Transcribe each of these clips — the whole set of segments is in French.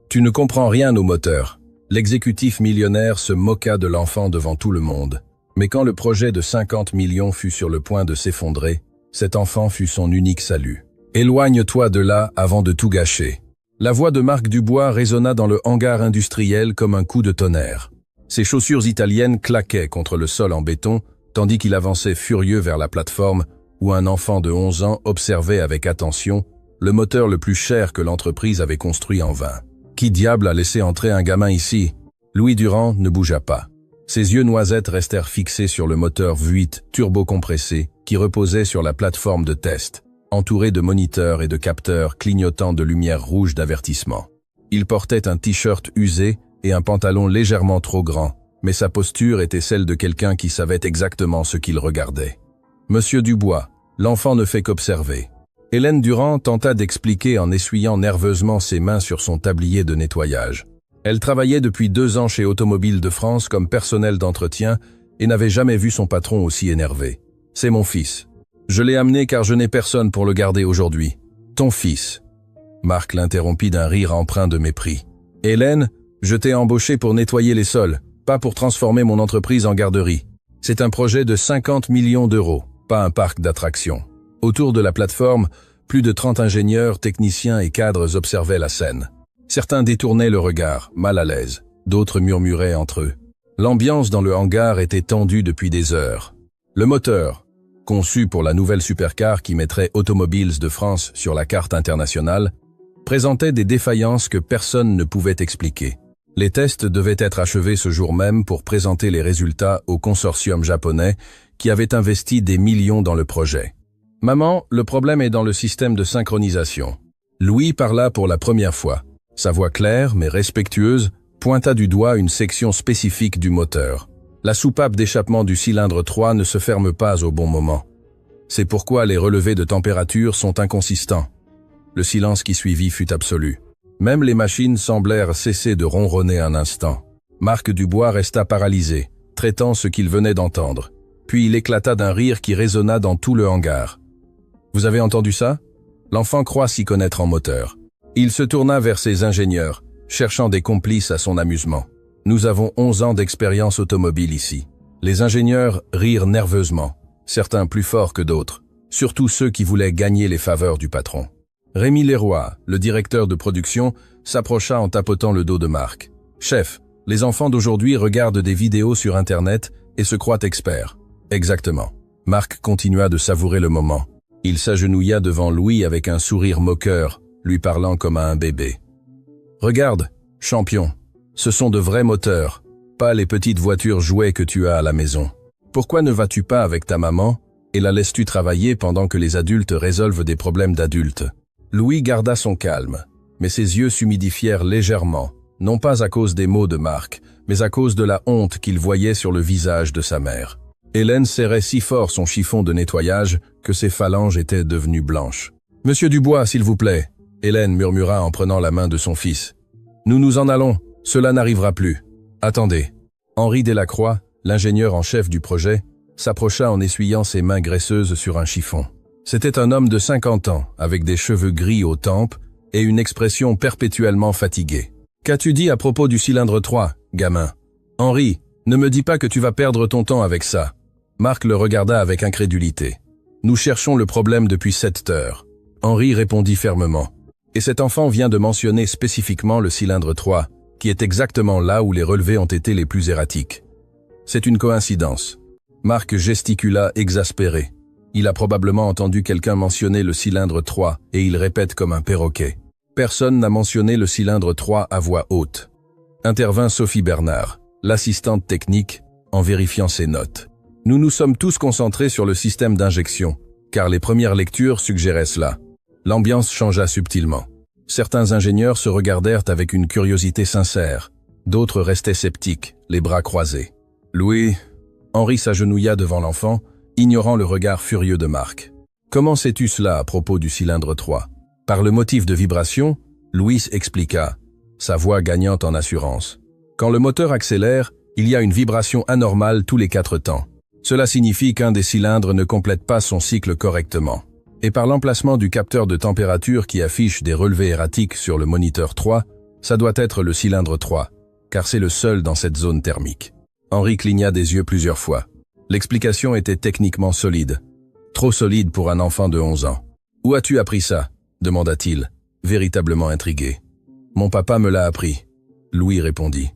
Tu ne comprends rien au moteur. L'exécutif millionnaire se moqua de l'enfant devant tout le monde. Mais quand le projet de 50 millions fut sur le point de s'effondrer, cet enfant fut son unique salut. Éloigne-toi de là avant de tout gâcher. La voix de Marc Dubois résonna dans le hangar industriel comme un coup de tonnerre. Ses chaussures italiennes claquaient contre le sol en béton, tandis qu'il avançait furieux vers la plateforme où un enfant de 11 ans observait avec attention le moteur le plus cher que l'entreprise avait construit en vain. Qui diable a laissé entrer un gamin ici? Louis Durand ne bougea pas. Ses yeux noisettes restèrent fixés sur le moteur V8 turbo-compressé qui reposait sur la plateforme de test, entouré de moniteurs et de capteurs clignotant de lumière rouge d'avertissement. Il portait un t-shirt usé et un pantalon légèrement trop grand, mais sa posture était celle de quelqu'un qui savait exactement ce qu'il regardait. « Monsieur Dubois, l'enfant ne fait qu'observer. » Hélène Durand tenta d'expliquer en essuyant nerveusement ses mains sur son tablier de nettoyage. Elle travaillait depuis 2 ans chez Automobiles de France comme personnel d'entretien et n'avait jamais vu son patron aussi énervé. « C'est mon fils. Je l'ai amené car je n'ai personne pour le garder aujourd'hui. Ton fils. » Marc l'interrompit d'un rire empreint de mépris. « Hélène, je t'ai embauché pour nettoyer les sols, pas pour transformer mon entreprise en garderie. C'est un projet de 50 millions d'euros, pas un parc d'attractions. » Autour de la plateforme, plus de 30 ingénieurs, techniciens et cadres observaient la scène. Certains détournaient le regard, mal à l'aise. D'autres murmuraient entre eux. L'ambiance dans le hangar était tendue depuis des heures. Le moteur, conçu pour la nouvelle supercar qui mettrait Automobiles de France sur la carte internationale, présentait des défaillances que personne ne pouvait expliquer. Les tests devaient être achevés ce jour même pour présenter les résultats au consortium japonais qui avait investi des millions dans le projet. « Maman, le problème est dans le système de synchronisation. » Louis parla pour la première fois. Sa voix claire mais respectueuse pointa du doigt une section spécifique du moteur. La soupape d'échappement du cylindre 3 ne se ferme pas au bon moment. C'est pourquoi les relevés de température sont inconsistants. Le silence qui suivit fut absolu. Même les machines semblèrent cesser de ronronner un instant. Marc Dubois resta paralysé, traitant ce qu'il venait d'entendre. Puis il éclata d'un rire qui résonna dans tout le hangar. « Vous avez entendu ça? L'enfant croit s'y connaître en moteur. » Il se tourna vers ses ingénieurs, cherchant des complices à son amusement. « Nous avons 11 ans d'expérience automobile ici. » Les ingénieurs rirent nerveusement, certains plus forts que d'autres, surtout ceux qui voulaient gagner les faveurs du patron. Rémi Leroy, le directeur de production, s'approcha en tapotant le dos de Marc. « Chef, les enfants d'aujourd'hui regardent des vidéos sur Internet et se croient experts. » « Exactement. » Marc continua de savourer le moment. Il s'agenouilla devant Louis avec un sourire moqueur, lui parlant comme à un bébé. « Regarde, champion, ce sont de vrais moteurs, pas les petites voitures jouets que tu as à la maison. Pourquoi ne vas-tu pas avec ta maman et la laisses-tu travailler pendant que les adultes résolvent des problèmes d'adultes ?» Louis garda son calme, mais ses yeux s'humidifièrent légèrement, non pas à cause des mots de Marc, mais à cause de la honte qu'il voyait sur le visage de sa mère. Hélène serrait si fort son chiffon de nettoyage que ses phalanges étaient devenues blanches. « Monsieur Dubois, s'il vous plaît !» Hélène murmura en prenant la main de son fils. « Nous nous en allons, cela n'arrivera plus. Attendez. » Henri Delacroix, l'ingénieur en chef du projet, s'approcha en essuyant ses mains graisseuses sur un chiffon. C'était un homme de 50 ans, avec des cheveux gris aux tempes et une expression perpétuellement fatiguée. « Qu'as-tu dit à propos du cylindre 3, gamin? Henri, ne me dis pas que tu vas perdre ton temps avec ça. » Marc le regarda avec incrédulité. « Nous cherchons le problème depuis 7 heures. » Henri répondit fermement. « Et cet enfant vient de mentionner spécifiquement le cylindre 3, qui est exactement là où les relevés ont été les plus erratiques. C'est une coïncidence. » Marc gesticula exaspéré. Il a probablement entendu quelqu'un mentionner le cylindre 3 et il répète comme un perroquet. Personne n'a mentionné le cylindre 3 à voix haute. Intervint Sophie Bernard, l'assistante technique, en vérifiant ses notes. Nous nous sommes tous concentrés sur le système d'injection, car les premières lectures suggéraient cela. L'ambiance changea subtilement. Certains ingénieurs se regardèrent avec une curiosité sincère. D'autres restaient sceptiques, les bras croisés. Louis, Henri s'agenouilla devant l'enfant, ignorant le regard furieux de Marc. Comment sais-tu cela à propos du cylindre 3? Par le motif de vibration, Louis expliqua, sa voix gagnant en assurance. Quand le moteur accélère, il y a une vibration anormale tous les 4 temps. Cela signifie qu'un des cylindres ne complète pas son cycle correctement. Et par l'emplacement du capteur de température qui affiche des relevés erratiques sur le moniteur 3, Ça doit être le cylindre 3, car c'est le seul dans cette zone thermique. Henri cligna des yeux plusieurs fois. L'explication était techniquement solide. Trop solide pour un enfant de 11 ans. « Où as-tu appris ça ?» demanda-t-il, véritablement intrigué. « Mon papa me l'a appris. » Louis répondit.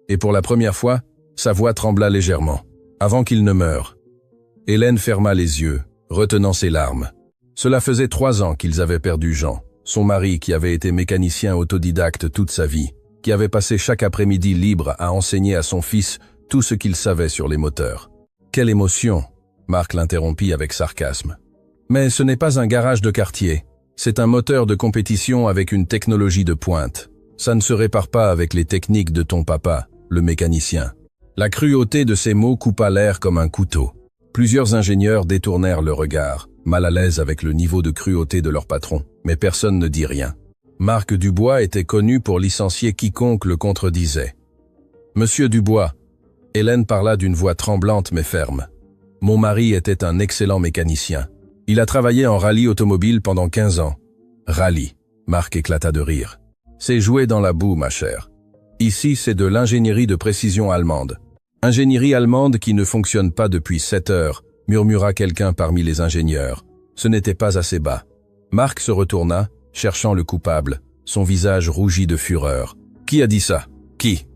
Et pour la première fois, sa voix trembla légèrement, avant qu'il ne meure. Hélène ferma les yeux, retenant ses larmes. Cela faisait 3 ans qu'ils avaient perdu Jean, son mari qui avait été mécanicien autodidacte toute sa vie, qui avait passé chaque après-midi libre à enseigner à son fils tout ce qu'il savait sur les moteurs. « Quelle émotion !» Marc l'interrompit avec sarcasme. « Mais ce n'est pas un garage de quartier. C'est un moteur de compétition avec une technologie de pointe. Ça ne se répare pas avec les techniques de ton papa, le mécanicien. » La cruauté de ces mots coupa l'air comme un couteau. Plusieurs ingénieurs détournèrent le regard, mal à l'aise avec le niveau de cruauté de leur patron, mais personne ne dit rien. Marc Dubois était connu pour licencier quiconque le contredisait. « Monsieur Dubois !» Hélène parla d'une voix tremblante mais ferme. « Mon mari était un excellent mécanicien. Il a travaillé en rallye automobile pendant 15 ans. »« Rallye !» Marc éclata de rire. « C'est jouer dans la boue, ma chère. Ici, c'est de l'ingénierie de précision allemande. »« Ingénierie allemande qui ne fonctionne pas depuis 7 heures, » murmura quelqu'un parmi les ingénieurs. Ce n'était pas assez bas. Marc se retourna, cherchant le coupable, son visage rougi de fureur. « Qui a dit ça ? Qui ?»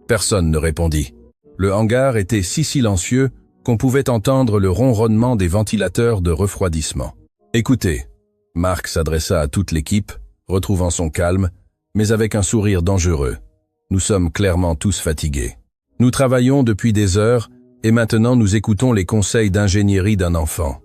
Personne ne répondit. Le hangar était si silencieux qu'on pouvait entendre le ronronnement des ventilateurs de refroidissement. « Écoutez !» Marc s'adressa à toute l'équipe, retrouvant son calme, mais avec un sourire dangereux. « Nous sommes clairement tous fatigués. Nous travaillons depuis des heures et maintenant nous écoutons les conseils d'ingénierie d'un enfant. »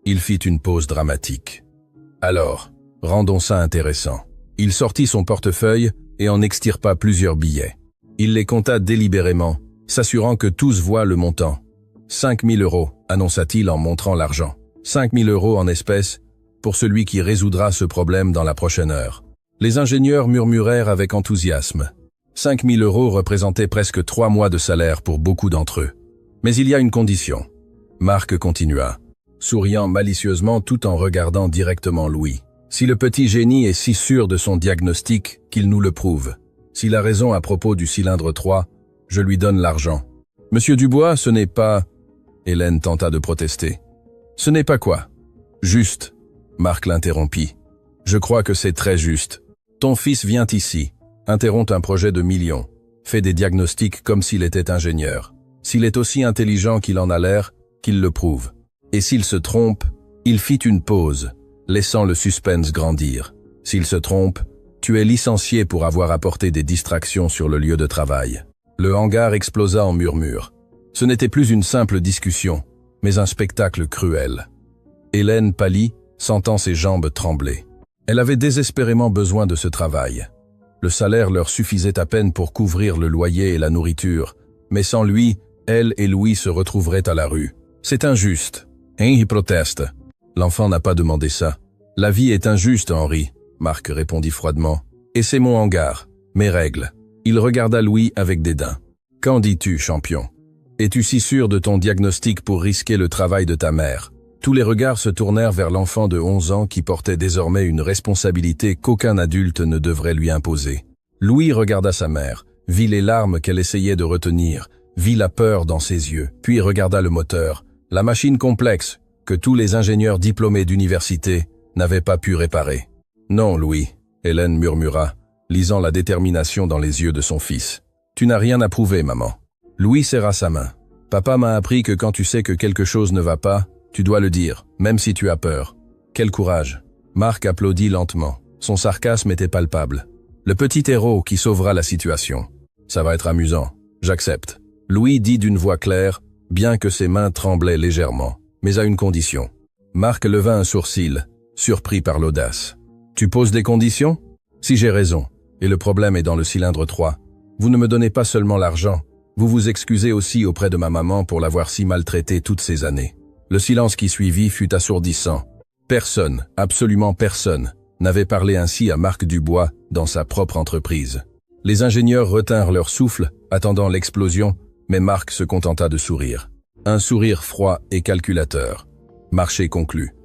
Il fit une pause dramatique. « Alors, rendons ça intéressant. » Il sortit son portefeuille et en extirpa plusieurs billets. Il les compta délibérément, s'assurant que tous voient le montant. « 5 000 €, annonça-t-il en montrant l'argent. « 5 000 € en espèces pour celui qui résoudra ce problème dans la prochaine heure. » Les ingénieurs murmurèrent avec enthousiasme. 5 000 € représentaient presque 3 mois de salaire pour beaucoup d'entre eux. Mais il y a une condition. Marc continua, souriant malicieusement tout en regardant directement Louis. Si le petit génie est si sûr de son diagnostic qu'il nous le prouve, s'il a raison à propos du cylindre 3, je lui donne l'argent. Monsieur Dubois, ce n'est pas... Hélène tenta de protester. Ce n'est pas quoi? Juste. Marc l'interrompit. Je crois que c'est très juste. Ton fils vient ici, interrompt un projet de millions, fait des diagnostics comme s'il était ingénieur. S'il est aussi intelligent qu'il en a l'air, qu'il le prouve. Et s'il se trompe, il fit une pause, laissant le suspense grandir. S'il se trompe, tu es licencié pour avoir apporté des distractions sur le lieu de travail. Le hangar explosa en murmures. Ce n'était plus une simple discussion, mais un spectacle cruel. Hélène pâlit, sentant ses jambes trembler. Elle avait désespérément besoin de ce travail. Le salaire leur suffisait à peine pour couvrir le loyer et la nourriture, mais sans lui, elle et Louis se retrouveraient à la rue. C'est injuste. Henri proteste. L'enfant n'a pas demandé ça. La vie est injuste, Henri, Marc répondit froidement. Et c'est mon hangar, mes règles. Il regarda Louis avec dédain. Qu'en dis-tu, champion? Es-tu si sûr de ton diagnostic pour risquer le travail de ta mère? Tous les regards se tournèrent vers l'enfant de 11 ans qui portait désormais une responsabilité qu'aucun adulte ne devrait lui imposer. Louis regarda sa mère, vit les larmes qu'elle essayait de retenir, vit la peur dans ses yeux, puis regarda le moteur, la machine complexe que tous les ingénieurs diplômés d'université n'avaient pas pu réparer. « Non, Louis », Hélène murmura, lisant la détermination dans les yeux de son fils. « Tu n'as rien à prouver, maman. » Louis serra sa main. « Papa m'a appris que quand tu sais que quelque chose ne va pas, tu dois le dire, même si tu as peur. Quel courage !» Marc applaudit lentement. Son sarcasme était palpable. « Le petit héros qui sauvera la situation. Ça va être amusant. J'accepte. » Louis dit d'une voix claire, bien que ses mains tremblaient légèrement, mais à une condition. Marc leva un sourcil, surpris par l'audace. « Tu poses des conditions ? Si j'ai raison, et le problème est dans le cylindre 3, vous ne me donnez pas seulement l'argent, vous vous excusez aussi auprès de ma maman pour l'avoir si maltraitée toutes ces années. » Le silence qui suivit fut assourdissant. Personne, absolument personne, n'avait parlé ainsi à Marc Dubois dans sa propre entreprise. Les ingénieurs retinrent leur souffle, attendant l'explosion, mais Marc se contenta de sourire. Un sourire froid et calculateur. Marché conclu.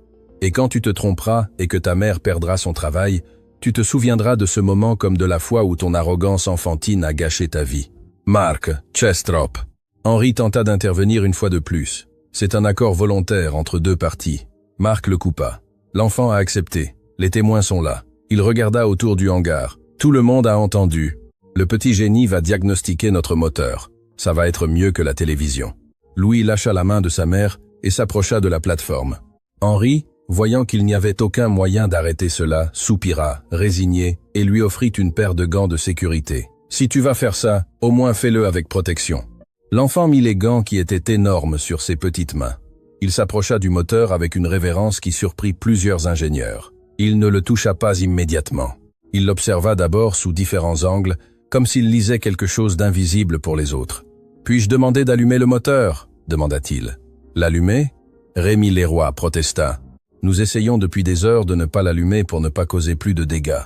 Et quand tu te tromperas et que ta mère perdra son travail, Tu te souviendras de ce moment comme de la fois où ton arrogance enfantine a gâché ta vie. Mark, Chestrop. Henry tenta d'intervenir une fois de plus. C'est un accord volontaire entre deux parties. Mark le coupa. L'enfant a accepté. Les témoins sont là. Il regarda autour du hangar. Tout le monde a entendu. Le petit génie va diagnostiquer notre moteur. Ça va être mieux que la télévision. Louis lâcha la main de sa mère et s'approcha de la plateforme. Henry, voyant qu'il n'y avait aucun moyen d'arrêter cela, soupira, résigné, et lui offrit une paire de gants de sécurité. Si tu vas faire ça, au moins fais-le avec protection. L'enfant mit les gants qui étaient énormes sur ses petites mains. Il s'approcha du moteur avec une révérence qui surprit plusieurs ingénieurs. Il ne le toucha pas immédiatement. Il l'observa d'abord sous différents angles, comme s'il lisait quelque chose d'invisible pour les autres. « Puis-je demander d'allumer le moteur ?» demanda-t-il. « L'allumer » Rémi Leroy protesta. « Nous essayons depuis des heures de ne pas l'allumer pour ne pas causer plus de dégâts. »«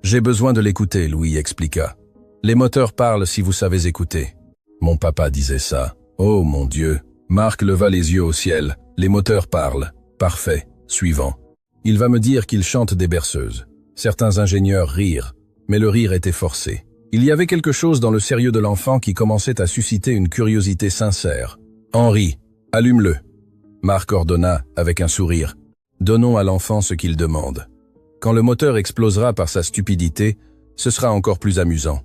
J'ai besoin de l'écouter, » Louis expliqua. « Les moteurs parlent si vous savez écouter. » Mon papa disait ça. Oh mon Dieu. Marc leva les yeux au ciel. Les moteurs parlent. Parfait. Suivant. Il va me dire qu'il chante des berceuses. Certains ingénieurs rirent, mais le rire était forcé. Il y avait quelque chose dans le sérieux de l'enfant qui commençait à susciter une curiosité sincère. « Henri, allume-le » Marc ordonna avec un sourire. « Donnons à l'enfant ce qu'il demande. Quand le moteur explosera par sa stupidité, ce sera encore plus amusant.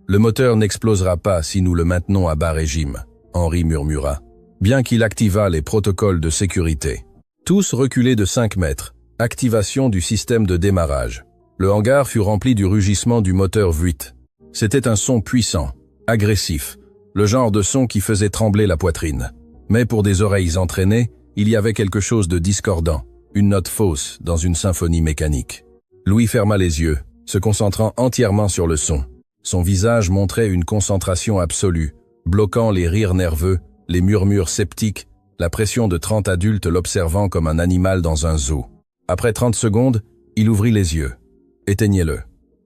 Le moteur n'explosera pas si nous le maintenons à bas régime, » Henri murmura, bien qu'il activa les protocoles de sécurité. Tous reculés de 5 mètres. Activation du système de démarrage. Le hangar fut rempli du rugissement du moteur V8. C'était un son puissant, agressif, le genre de son qui faisait trembler la poitrine. Mais pour des oreilles entraînées, il y avait quelque chose de discordant, une note fausse dans une symphonie mécanique. Louis ferma les yeux, se concentrant entièrement sur le son. Son visage montrait une concentration absolue, bloquant les rires nerveux, les murmures sceptiques, la pression de 30 adultes l'observant comme un animal dans un zoo. Après 30 secondes, il ouvrit les yeux. « Éteignez-le. »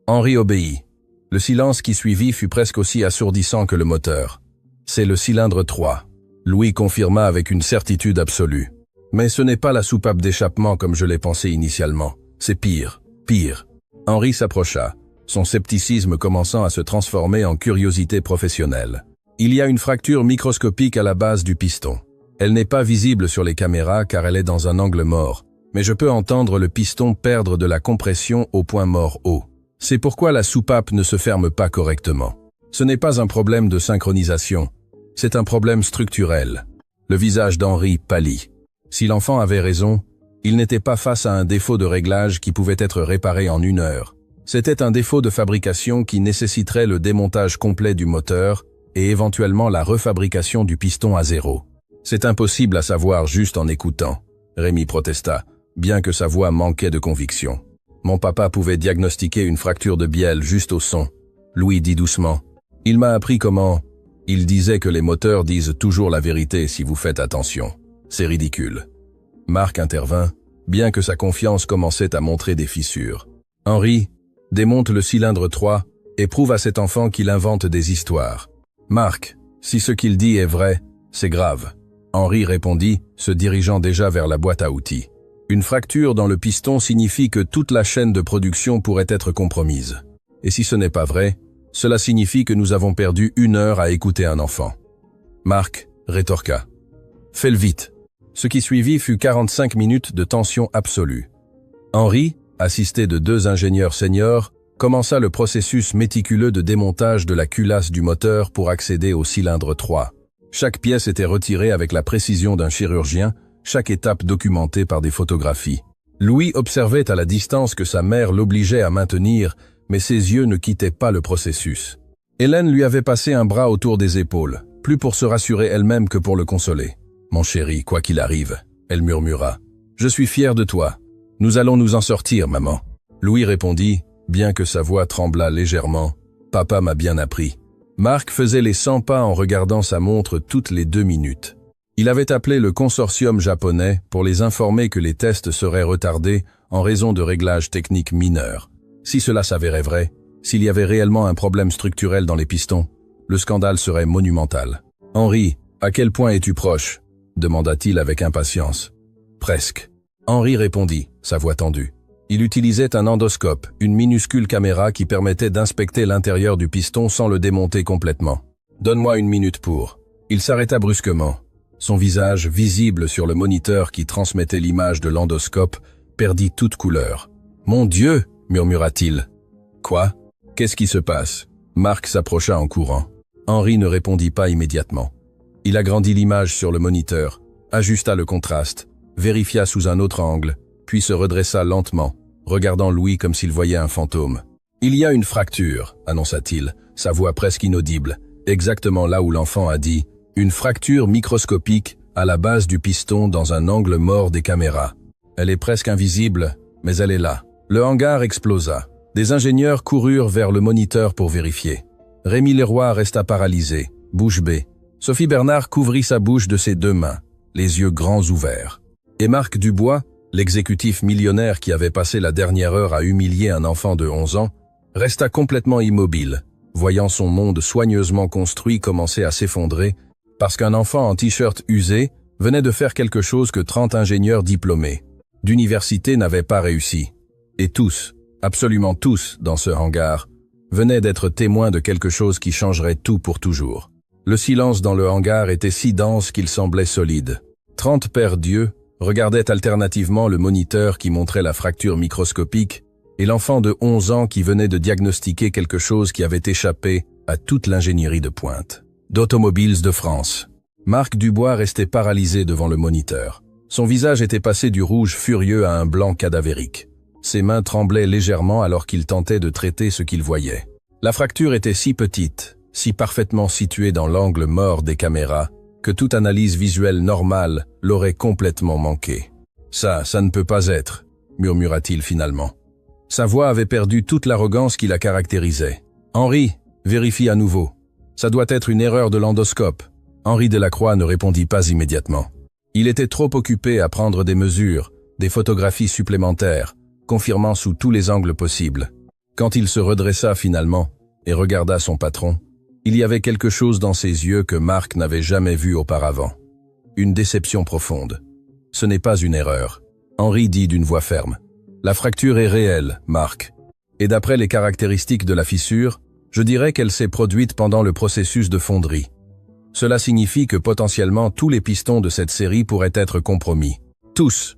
Henri obéit. Le silence qui suivit fut presque aussi assourdissant que le moteur. « C'est le cylindre 3. » Louis confirma avec une certitude absolue. « Mais ce n'est pas la soupape d'échappement comme je l'ai pensé initialement. C'est pire, pire. » Henri s'approcha, son scepticisme commençant à se transformer en curiosité professionnelle. « Il y a une fracture microscopique à la base du piston. Elle n'est pas visible sur les caméras car elle est dans un angle mort. Mais je peux entendre le piston perdre de la compression au point mort haut. C'est pourquoi la soupape ne se ferme pas correctement. Ce n'est pas un problème de synchronisation, c'est un problème structurel. » Le visage d'Henri pâlit. Si l'enfant avait raison, il n'était pas face à un défaut de réglage qui pouvait être réparé en 1 heure. C'était un défaut de fabrication qui nécessiterait le démontage complet du moteur et éventuellement la refabrication du piston à zéro. « C'est impossible à savoir juste en écoutant, » Rémi protesta, bien que sa voix manquait de conviction. Mon papa pouvait diagnostiquer une fracture de bielle juste au son. Louis dit doucement. Il m'a appris comment. Il disait que les moteurs disent toujours la vérité si vous faites attention. C'est ridicule. Marc intervint, bien que sa confiance commençait à montrer des fissures. Henri, démonte le cylindre 3 et prouve à cet enfant qu'il invente des histoires. Marc, si ce qu'il dit est vrai, c'est grave. Henri répondit, se dirigeant déjà vers la boîte à outils. Une fracture dans le piston signifie que toute la chaîne de production pourrait être compromise. Et si ce n'est pas vrai, cela signifie que nous avons perdu 1 heure à écouter un enfant. Marc rétorqua. Fais-le vite. Ce qui suivit fut 45 minutes de tension absolue. Henri, assisté de 2 ingénieurs seniors, commença le processus méticuleux de démontage de la culasse du moteur pour accéder au cylindre 3. Chaque pièce était retirée avec la précision d'un chirurgien, chaque étape documentée par des photographies. Louis observait à la distance que sa mère l'obligeait à maintenir, mais ses yeux ne quittaient pas le processus. Hélène lui avait passé un bras autour des épaules, plus pour se rassurer elle-même que pour le consoler. « Mon chéri, quoi qu'il arrive, » elle murmura. « Je suis fier de toi. Nous allons nous en sortir, maman. » Louis répondit, bien que sa voix tremblât légèrement. « Papa m'a bien appris. » Marc faisait les 100 pas en regardant sa montre toutes les 2 minutes. Il avait appelé le consortium japonais pour les informer que les tests seraient retardés en raison de réglages techniques mineurs. Si cela s'avérait vrai, s'il y avait réellement un problème structurel dans les pistons, le scandale serait monumental. « Henri, à quel point es-tu proche ?» demanda-t-il avec impatience. « Presque. » Henri répondit, sa voix tendue. « Il utilisait un endoscope, une minuscule caméra qui permettait d'inspecter l'intérieur du piston sans le démonter complètement. « Donne-moi une minute pour… » Il s'arrêta brusquement. Son visage, visible sur le moniteur qui transmettait l'image de l'endoscope, perdit toute couleur. « Mon Dieu !» murmura-t-il. « Quoi ? Qu'est-ce qui se passe ?» Marc s'approcha en courant. Henri ne répondit pas immédiatement. Il agrandit l'image sur le moniteur, ajusta le contraste, vérifia sous un autre angle, puis se redressa lentement, regardant Louis comme s'il voyait un fantôme. « Il y a une fracture », annonça-t-il, sa voix presque inaudible, exactement là où l'enfant a dit « une fracture microscopique à la base du piston dans un angle mort des caméras. Elle est presque invisible, mais elle est là. » Le hangar explosa. Des ingénieurs coururent vers le moniteur pour vérifier. Rémi Leroy resta paralysé, bouche bée. Sophie Bernard couvrit sa bouche de ses deux mains, les yeux grands ouverts. Et Marc Dubois, l'exécutif millionnaire qui avait passé la dernière heure à humilier un enfant de 11 ans, resta complètement immobile, voyant son monde soigneusement construit commencer à s'effondrer parce qu'un enfant en t-shirt usé venait de faire quelque chose que 30 ingénieurs diplômés d'université n'avaient pas réussi. Et tous, absolument tous dans ce hangar, venaient d'être témoins de quelque chose qui changerait tout pour toujours. Le silence dans le hangar était si dense qu'il semblait solide. 30 paires d'yeux regardaient alternativement le moniteur qui montrait la fracture microscopique et l'enfant de 11 ans qui venait de diagnostiquer quelque chose qui avait échappé à toute l'ingénierie de pointe. D'Automobiles de France. Marc Dubois restait paralysé devant le moniteur. Son visage était passé du rouge furieux à un blanc cadavérique. Ses mains tremblaient légèrement alors qu'il tentait de traiter ce qu'il voyait. La fracture était si petite, si parfaitement située dans l'angle mort des caméras, que toute analyse visuelle normale l'aurait complètement manqué. « Ça ne peut pas être », murmura-t-il finalement. Sa voix avait perdu toute l'arrogance qui la caractérisait. « Henri, vérifie à nouveau. Ça doit être une erreur de l'endoscope. » Henri Delacroix ne répondit pas immédiatement. Il était trop occupé à prendre des mesures, des photographies supplémentaires, confirmant sous tous les angles possibles. Quand il se redressa finalement et regarda son patron, il y avait quelque chose dans ses yeux que Marc n'avait jamais vu auparavant. Une déception profonde. « Ce n'est pas une erreur. » Henri dit d'une voix ferme. « La fracture est réelle, Marc. Et d'après les caractéristiques de la fissure, je dirais qu'elle s'est produite pendant le processus de fonderie. Cela signifie que potentiellement tous les pistons de cette série pourraient être compromis. Tous !»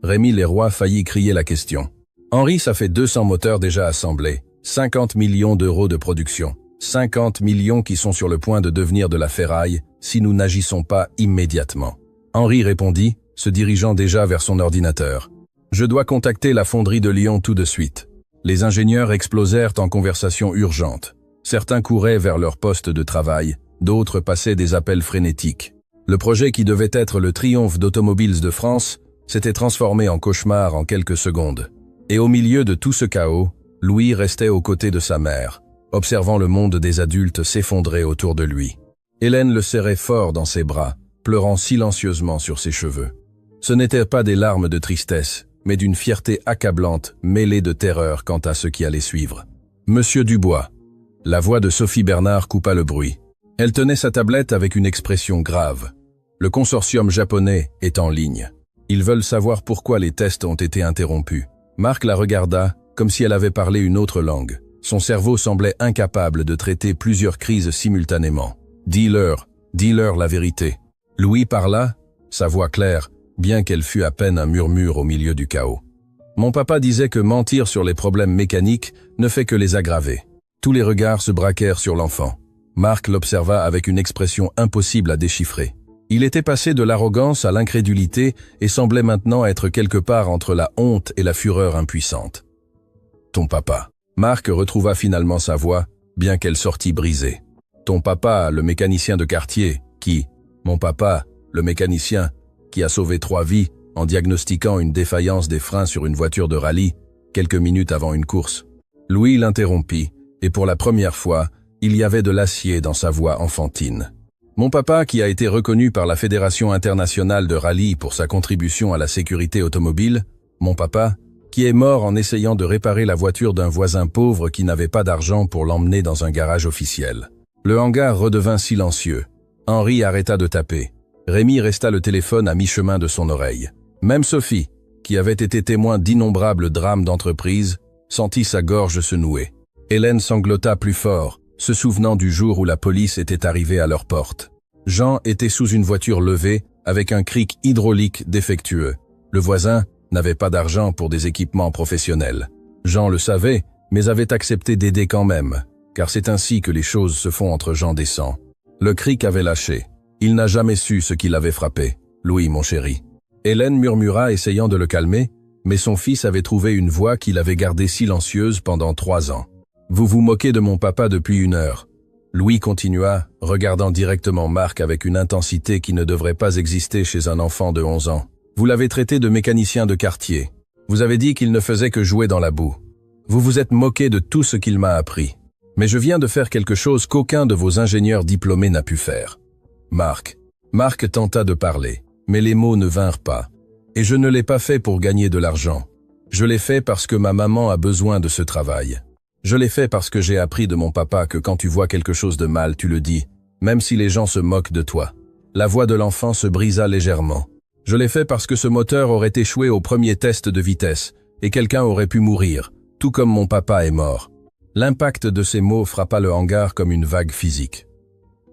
Rémi Leroy faillit crier la question. « Henri, ça fait 200 moteurs déjà assemblés, 50 millions d'euros de production, 50 millions qui sont sur le point de devenir de la ferraille si nous n'agissons pas immédiatement. » Henri répondit, se dirigeant déjà vers son ordinateur. « Je dois contacter la fonderie de Lyon tout de suite. » Les ingénieurs explosèrent en conversation urgente. Certains couraient vers leur poste de travail, d'autres passaient des appels frénétiques. Le projet qui devait être le triomphe d'Automobiles de France s'était transformé en cauchemar en quelques secondes. Et au milieu de tout ce chaos, Louis restait aux côtés de sa mère, observant le monde des adultes s'effondrer autour de lui. Hélène le serrait fort dans ses bras, pleurant silencieusement sur ses cheveux. Ce n'étaient pas des larmes de tristesse, mais d'une fierté accablante mêlée de terreur quant à ce qui allait suivre. « Monsieur Dubois !» La voix de Sophie Bernard coupa le bruit. Elle tenait sa tablette avec une expression grave. « Le consortium japonais est en ligne. Ils veulent savoir pourquoi les tests ont été interrompus. » Marc la regarda comme si elle avait parlé une autre langue. Son cerveau semblait incapable de traiter plusieurs crises simultanément. « Dis-leur la vérité. » Louis parla, sa voix claire, bien qu'elle fût à peine un murmure au milieu du chaos. « Mon papa disait que mentir sur les problèmes mécaniques ne fait que les aggraver. » Tous les regards se braquèrent sur l'enfant. Marc l'observa avec une expression impossible à déchiffrer. Il était passé de l'arrogance à l'incrédulité et semblait maintenant être quelque part entre la honte et la fureur impuissante. « Ton papa. » Marc retrouva finalement sa voix, bien qu'elle sortît brisée. « Ton papa, le mécanicien de quartier, qui… Mon papa, le mécanicien, qui a sauvé 3 vies en diagnostiquant une défaillance des freins sur une voiture de rallye, quelques minutes avant une course. » Louis l'interrompit, et pour la première fois, il y avait de l'acier dans sa voix enfantine. Mon papa, qui a été reconnu par la Fédération internationale de rallye pour sa contribution à la sécurité automobile, mon papa, qui est mort en essayant de réparer la voiture d'un voisin pauvre qui n'avait pas d'argent pour l'emmener dans un garage officiel. Le hangar redevint silencieux. Henri arrêta de taper. Rémi resta le téléphone à mi-chemin de son oreille. Même Sophie, qui avait été témoin d'innombrables drames d'entreprise, sentit sa gorge se nouer. Hélène sanglota plus fort, se souvenant du jour où la police était arrivée à leur porte. Jean était sous une voiture levée, avec un cric hydraulique défectueux. Le voisin n'avait pas d'argent pour des équipements professionnels. Jean le savait, mais avait accepté d'aider quand même, car c'est ainsi que les choses se font entre gens décents. Le cric avait lâché. Il n'a jamais su ce qui l'avait frappé. Louis, mon chéri. Hélène murmura, essayant de le calmer, mais son fils avait trouvé une voix qu'il avait gardée silencieuse pendant 3 ans. Vous vous moquez de mon papa depuis 1 heure. Louis continua, regardant directement Marc avec une intensité qui ne devrait pas exister chez un enfant de 11 ans. Vous l'avez traité de mécanicien de quartier. Vous avez dit qu'il ne faisait que jouer dans la boue. Vous vous êtes moqué de tout ce qu'il m'a appris. Mais je viens de faire quelque chose qu'aucun de vos ingénieurs diplômés n'a pu faire. Marc tenta de parler, mais les mots ne vinrent pas. Et je ne l'ai pas fait pour gagner de l'argent. Je l'ai fait parce que ma maman a besoin de ce travail. Je l'ai fait parce que j'ai appris de mon papa que quand tu vois quelque chose de mal, tu le dis, même si les gens se moquent de toi. La voix de l'enfant se brisa légèrement. Je l'ai fait parce que ce moteur aurait échoué au premier test de vitesse, et quelqu'un aurait pu mourir, tout comme mon papa est mort. L'impact de ces mots frappa le hangar comme une vague physique.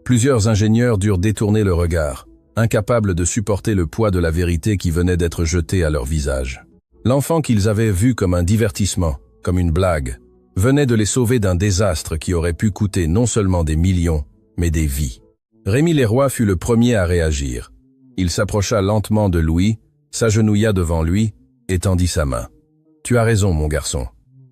Plusieurs ingénieurs durent détourner le regard, incapables de supporter le poids de la vérité qui venait d'être jetée à leur visage. L'enfant qu'ils avaient vu comme un divertissement, comme une blague, venait de les sauver d'un désastre qui aurait pu coûter non seulement des millions, mais des vies. Rémi Leroy fut le premier à réagir. Il s'approcha lentement de Louis, s'agenouilla devant lui et tendit sa main. « Tu as raison, mon garçon.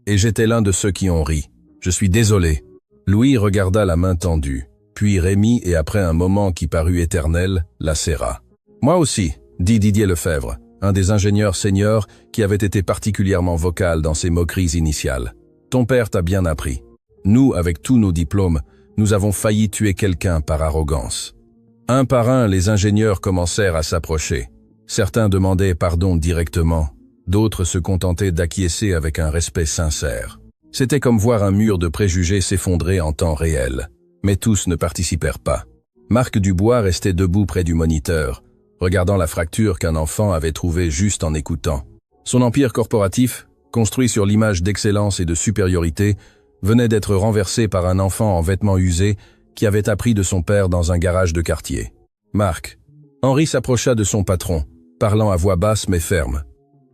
Et j'étais l'un de ceux qui ont ri. Je suis désolé. » Louis regarda la main tendue, puis Rémi et après un moment qui parut éternel, la serra. « Moi aussi, » dit Didier Lefebvre, un des ingénieurs seniors qui avait été particulièrement vocal dans ses moqueries initiales. Ton père t'a bien appris. Nous, avec tous nos diplômes, nous avons failli tuer quelqu'un par arrogance. Un par un, les ingénieurs commencèrent à s'approcher. Certains demandaient pardon directement, d'autres se contentaient d'acquiescer avec un respect sincère. C'était comme voir un mur de préjugés s'effondrer en temps réel. Mais tous ne participèrent pas. Marc Dubois restait debout près du moniteur, regardant la fracture qu'un enfant avait trouvée juste en écoutant. Son empire corporatif, construit sur l'image d'excellence et de supériorité, venait d'être renversé par un enfant en vêtements usés qui avait appris de son père dans un garage de quartier. Marc. Henri s'approcha de son patron, parlant à voix basse mais ferme.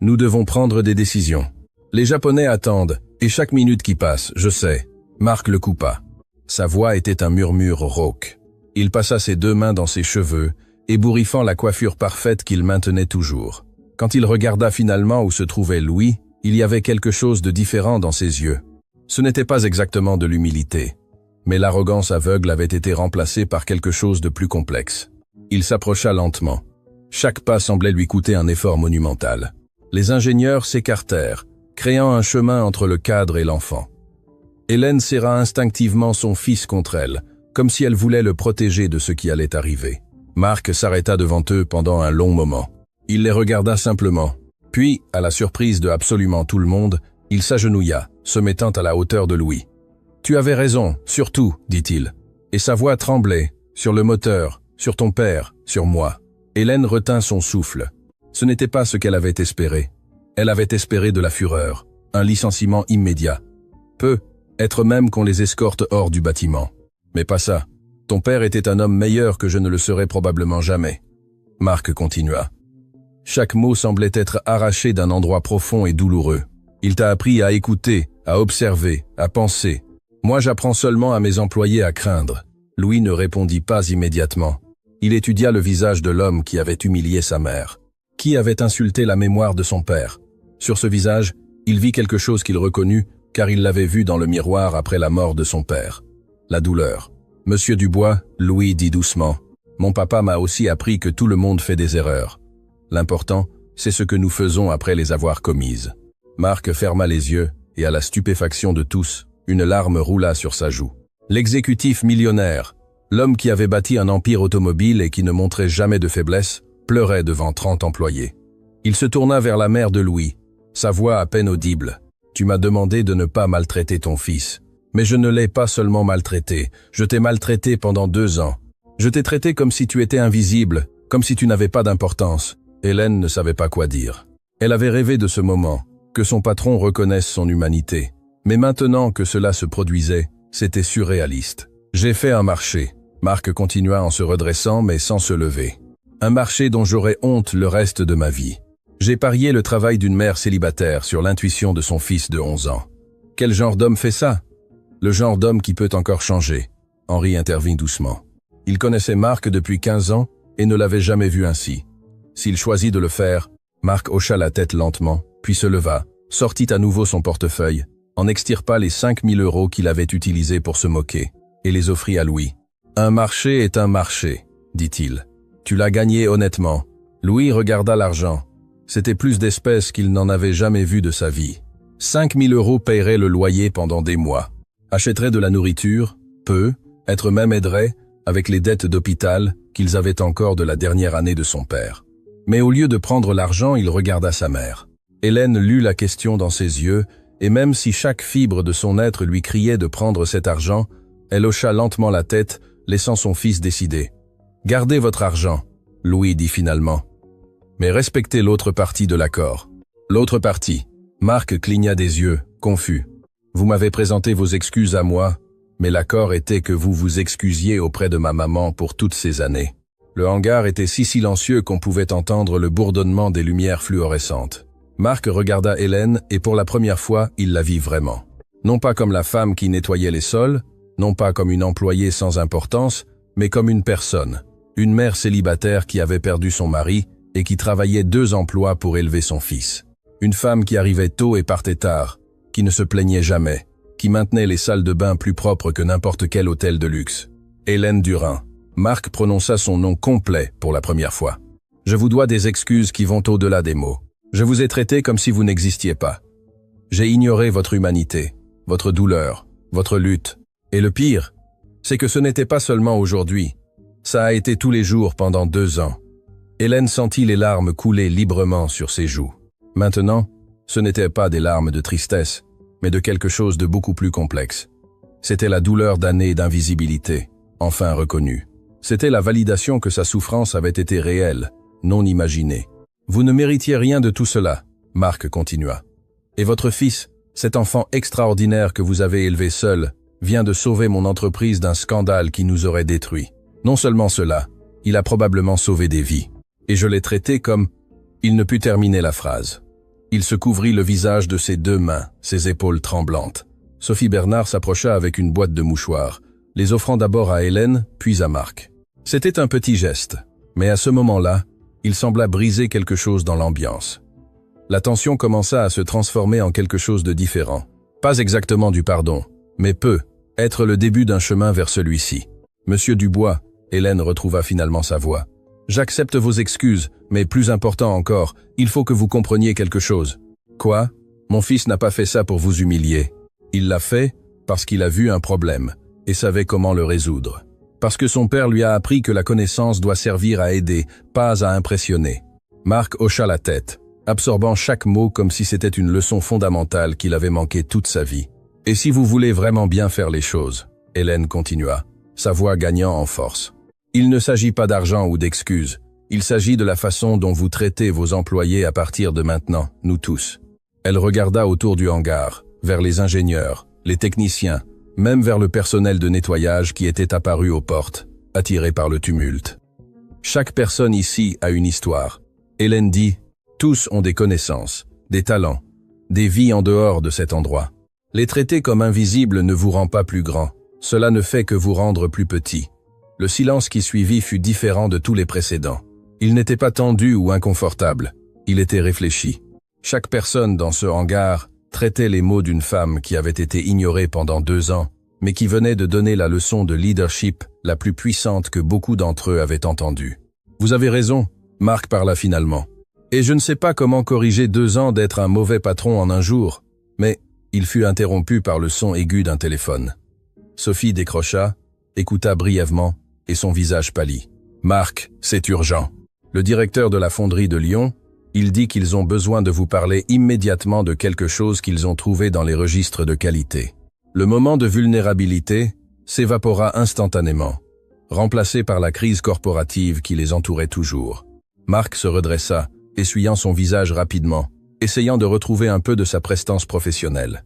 Nous devons prendre des décisions. Les Japonais attendent, et chaque minute qui passe, je sais. Marc le coupa. Sa voix était un murmure rauque. Il passa ses 2 mains dans ses cheveux, ébouriffant la coiffure parfaite qu'il maintenait toujours. Quand il regarda finalement où se trouvait Louis, il y avait quelque chose de différent dans ses yeux. Ce n'était pas exactement de l'humilité, mais l'arrogance aveugle avait été remplacée par quelque chose de plus complexe. Il s'approcha lentement. Chaque pas semblait lui coûter un effort monumental. Les ingénieurs s'écartèrent, créant un chemin entre le cadre et l'enfant. Hélène serra instinctivement son fils contre elle, comme si elle voulait le protéger de ce qui allait arriver. Marc s'arrêta devant eux pendant un long moment. Il les regarda simplement. Puis, à la surprise de absolument tout le monde, il s'agenouilla, se mettant à la hauteur de Louis. « Tu avais raison, sur tout, dit-il. » Et sa voix tremblait, sur le moteur, sur ton père, sur moi. Hélène retint son souffle. Ce n'était pas ce qu'elle avait espéré. Elle avait espéré de la fureur, un licenciement immédiat. Être même qu'on les escorte hors du bâtiment. Mais pas ça. Ton père était un homme meilleur que je ne le serai probablement jamais. Marc continua. Chaque mot semblait être arraché d'un endroit profond et douloureux. Il t'a appris à écouter, à observer, à penser. Moi, j'apprends seulement à mes employés à craindre. Louis ne répondit pas immédiatement. Il étudia le visage de l'homme qui avait humilié sa mère. Qui avait insulté la mémoire de son père? Sur ce visage, il vit quelque chose qu'il reconnut, car il l'avait vu dans le miroir après la mort de son père. La douleur. Monsieur Dubois, Louis dit doucement. Mon papa m'a aussi appris que tout le monde fait des erreurs. L'important, c'est ce que nous faisons après les avoir commises. Marc ferma les yeux, et à la stupéfaction de tous, une larme roula sur sa joue. L'exécutif millionnaire, l'homme qui avait bâti un empire automobile et qui ne montrait jamais de faiblesse, pleurait devant 30 employés. Il se tourna vers la mère de Louis, sa voix à peine audible. « Tu m'as demandé de ne pas maltraiter ton fils. Mais je ne l'ai pas seulement maltraité, je t'ai maltraité pendant 2 ans. Je t'ai traité comme si tu étais invisible, comme si tu n'avais pas d'importance. » Hélène ne savait pas quoi dire. Elle avait rêvé de ce moment, que son patron reconnaisse son humanité. Mais maintenant que cela se produisait, c'était surréaliste. J'ai fait un marché. Marc continua en se redressant mais sans se lever. Un marché dont j'aurais honte le reste de ma vie. J'ai parié le travail d'une mère célibataire sur l'intuition de son fils de 11 ans. Quel genre d'homme fait ça? Le genre d'homme qui peut encore changer. Henri intervint doucement. Il connaissait Marc depuis 15 ans et ne l'avait jamais vu ainsi. S'il choisit de le faire, Marc hocha la tête lentement, puis se leva, sortit à nouveau son portefeuille, en extirpa les 5 000 € qu'il avait utilisés pour se moquer, et les offrit à Louis. « Un marché est un marché, dit-il. Tu l'as gagné honnêtement. » Louis regarda l'argent. C'était plus d'espèces qu'il n'en avait jamais vu de sa vie. 5 000 € paieraient le loyer pendant des mois. Achèteraient de la nourriture, peu, être même aiderait, avec les dettes d'hôpital qu'ils avaient encore de la dernière année de son père. Mais au lieu de prendre l'argent, il regarda sa mère. Hélène lut la question dans ses yeux, et même si chaque fibre de son être lui criait de prendre cet argent, elle hocha lentement la tête, laissant son fils décider. « Gardez votre argent », Louis dit finalement. « Mais respectez l'autre partie de l'accord. » L'autre partie. Marc cligna des yeux, confus. « Vous m'avez présenté vos excuses à moi, mais l'accord était que vous vous excusiez auprès de ma maman pour toutes ces années. » Le hangar était si silencieux qu'on pouvait entendre le bourdonnement des lumières fluorescentes. Marc regarda Hélène et pour la première fois, il la vit vraiment. Non pas comme la femme qui nettoyait les sols, non pas comme une employée sans importance, mais comme une personne, une mère célibataire qui avait perdu son mari et qui travaillait 2 emplois pour élever son fils. Une femme qui arrivait tôt et partait tard, qui ne se plaignait jamais, qui maintenait les salles de bain plus propres que n'importe quel hôtel de luxe. Hélène Durin. Marc prononça son nom complet pour la première fois. « Je vous dois des excuses qui vont au-delà des mots. Je vous ai traité comme si vous n'existiez pas. J'ai ignoré votre humanité, votre douleur, votre lutte. Et le pire, c'est que ce n'était pas seulement aujourd'hui. Ça a été tous les jours pendant 2 ans. » Hélène sentit les larmes couler librement sur ses joues. Maintenant, ce n'étaient pas des larmes de tristesse, mais de quelque chose de beaucoup plus complexe. C'était la douleur d'années d'invisibilité, enfin reconnue. C'était la validation que sa souffrance avait été réelle, non imaginée. « Vous ne méritiez rien de tout cela, » Marc continua. « Et votre fils, cet enfant extraordinaire que vous avez élevé seul, vient de sauver mon entreprise d'un scandale qui nous aurait détruits. Non seulement cela, il a probablement sauvé des vies. Et je l'ai traité comme... » Il ne put terminer la phrase. Il se couvrit le visage de ses 2 mains, ses épaules tremblantes. Sophie Bernard s'approcha avec une boîte de mouchoirs, les offrant d'abord à Hélène, puis à Marc. C'était un petit geste, mais à ce moment-là, il sembla briser quelque chose dans l'ambiance. La tension commença à se transformer en quelque chose de différent. Pas exactement du pardon, mais peut être le début d'un chemin vers celui-ci. « Monsieur Dubois », Hélène retrouva finalement sa voix. « J'accepte vos excuses, mais plus important encore, il faut que vous compreniez quelque chose. »« Quoi ? Mon fils n'a pas fait ça pour vous humilier. Il l'a fait parce qu'il a vu un problème et savait comment le résoudre. Parce que son père lui a appris que la connaissance doit servir à aider, pas à impressionner. » Marc hocha la tête, absorbant chaque mot comme si c'était une leçon fondamentale qu'il avait manqué toute sa vie. « Et si vous voulez vraiment bien faire les choses, » Hélène continua, sa voix gagnant en force. « Il ne s'agit pas d'argent ou d'excuses. Il s'agit de la façon dont vous traitez vos employés à partir de maintenant, nous tous. » Elle regarda autour du hangar, vers les ingénieurs, les techniciens, même vers le personnel de nettoyage qui était apparu aux portes, attiré par le tumulte. « Chaque personne ici a une histoire. » Hélène dit, « Tous ont des connaissances, des talents, des vies en dehors de cet endroit. Les traiter comme invisibles ne vous rend pas plus grand. Cela ne fait que vous rendre plus petit. » Le silence qui suivit fut différent de tous les précédents. Il n'était pas tendu ou inconfortable, il était réfléchi. Chaque personne dans ce hangar traitait les maux d'une femme qui avait été ignorée pendant 2 ans, mais qui venait de donner la leçon de leadership la plus puissante que beaucoup d'entre eux avaient entendue. « Vous avez raison », Marc parla finalement. « Et je ne sais pas comment corriger 2 ans d'être un mauvais patron en un jour, mais il fut interrompu par le son aigu d'un téléphone. » Sophie décrocha, écouta brièvement, et son visage pâlit. « Marc, c'est urgent. Le directeur de la fonderie de Lyon, il dit qu'ils ont besoin de vous parler immédiatement de quelque chose qu'ils ont trouvé dans les registres de qualité. » Le moment de vulnérabilité s'évapora instantanément, remplacé par la crise corporative qui les entourait toujours. Marc se redressa essuyant son visage rapidement, essayant de retrouver un peu de sa prestance professionnelle.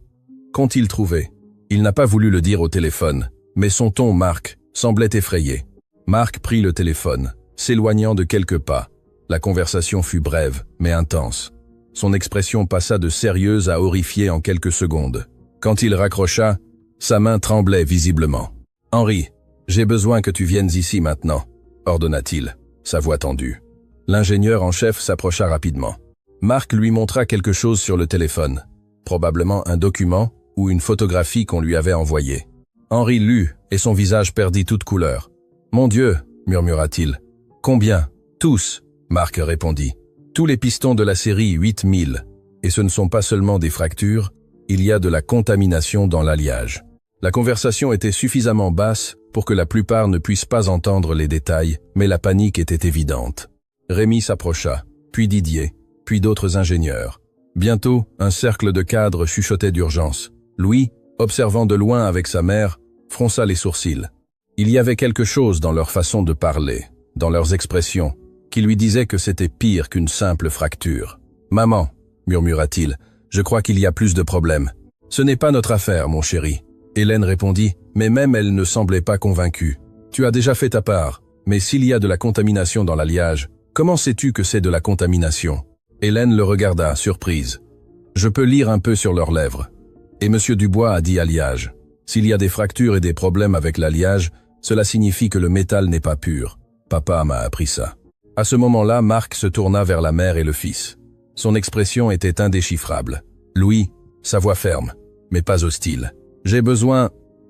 Qu'ont-ils trouvé? Il n'a pas voulu le dire au téléphone, mais son ton, Marc, semblait effrayé. Marc prit le téléphone, s'éloignant de quelques pas. La conversation fut brève, mais intense. Son expression passa de sérieuse à horrifiée en quelques secondes. Quand il raccrocha, sa main tremblait visiblement. « Henri, j'ai besoin que tu viennes ici maintenant », ordonna-t-il, sa voix tendue. L'ingénieur en chef s'approcha rapidement. Marc lui montra quelque chose sur le téléphone, probablement un document ou une photographie qu'on lui avait envoyée. Henri lut et son visage perdit toute couleur. « Mon Dieu !» murmura-t-il. « Combien ?»« Tous !» Marc répondit. « Tous les pistons de la série 8000. Et ce ne sont pas seulement des fractures, il y a de la contamination dans l'alliage. » La conversation était suffisamment basse pour que la plupart ne puissent pas entendre les détails, mais la panique était évidente. Rémi s'approcha, puis Didier, puis d'autres ingénieurs. Bientôt, un cercle de cadres chuchotait d'urgence. Louis, observant de loin avec sa mère, fronça les sourcils. Il y avait quelque chose dans leur façon de parler, dans leurs expressions, qui lui disait que c'était pire qu'une simple fracture. « Maman, » murmura-t-il, « je crois qu'il y a plus de problèmes. »« Ce n'est pas notre affaire, mon chéri. » Hélène répondit, mais même elle ne semblait pas convaincue. « Tu as déjà fait ta part, mais s'il y a de la contamination dans l'alliage, comment sais-tu que c'est de la contamination ?» Hélène le regarda, surprise. « Je peux lire un peu sur leurs lèvres. » Et M. Dubois a dit alliage. S'il y a des fractures et des problèmes avec l'alliage, cela signifie que le métal n'est pas pur. Papa m'a appris ça. À ce moment-là, Marc se tourna vers la mère et le fils. Son expression était indéchiffrable. Louis, sa voix ferme, mais pas hostile. «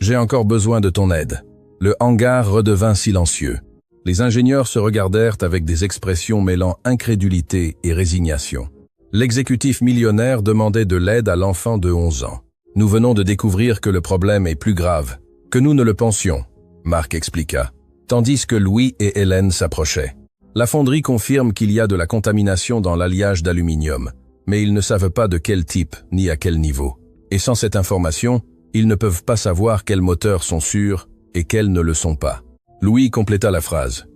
J'ai encore besoin de ton aide. » Le hangar redevint silencieux. Les ingénieurs se regardèrent avec des expressions mêlant incrédulité et résignation. L'exécutif millionnaire demandait de l'aide à l'enfant de 11 ans. « Nous venons de découvrir que le problème est plus grave que nous ne le pensions, » Marc expliqua, tandis que Louis et Hélène s'approchaient. La fonderie confirme qu'il y a de la contamination dans l'alliage d'aluminium, mais ils ne savent pas de quel type ni à quel niveau. Et sans cette information, ils ne peuvent pas savoir quels moteurs sont sûrs et quels ne le sont pas. Louis compléta la phrase.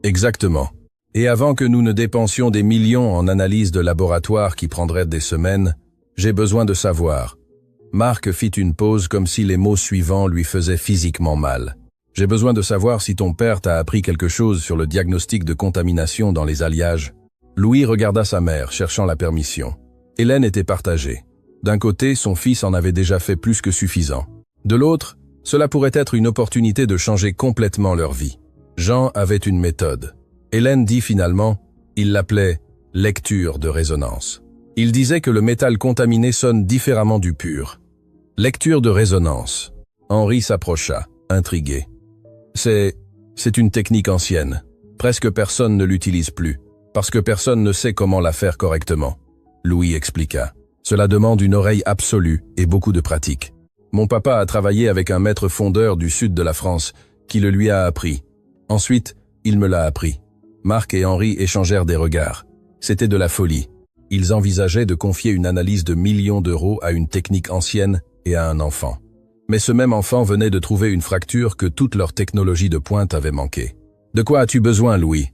Exactement. Et avant que nous ne dépensions des millions en analyses de laboratoire qui prendraient des semaines, j'ai besoin de savoir. Marc fit une pause comme si les mots suivants lui faisaient physiquement mal. J'ai besoin de savoir si ton père t'a appris quelque chose sur le diagnostic de contamination dans les alliages. Louis regarda sa mère, cherchant la permission. Hélène était partagée. D'un côté, son fils en avait déjà fait plus que suffisant. De l'autre, cela pourrait être une opportunité de changer complètement leur vie. Jean avait une méthode. Hélène dit finalement, il l'appelait « lecture de résonance ». Il disait que le métal contaminé sonne différemment du pur. Lecture de résonance. Henri s'approcha, intrigué. C'est une technique ancienne. Presque personne ne l'utilise plus, parce que personne ne sait comment la faire correctement. Louis expliqua. Cela demande une oreille absolue et beaucoup de pratique. Mon papa a travaillé avec un maître fondeur du sud de la France, qui le lui a appris. Ensuite, il me l'a appris. Marc et Henri échangèrent des regards. C'était de la folie. Ils envisageaient de confier une analyse de millions d'euros à une technique ancienne et à un enfant. Mais ce même enfant venait de trouver une fracture que toute leur technologie de pointe avait manqué. « De quoi as-tu besoin, Louis ?»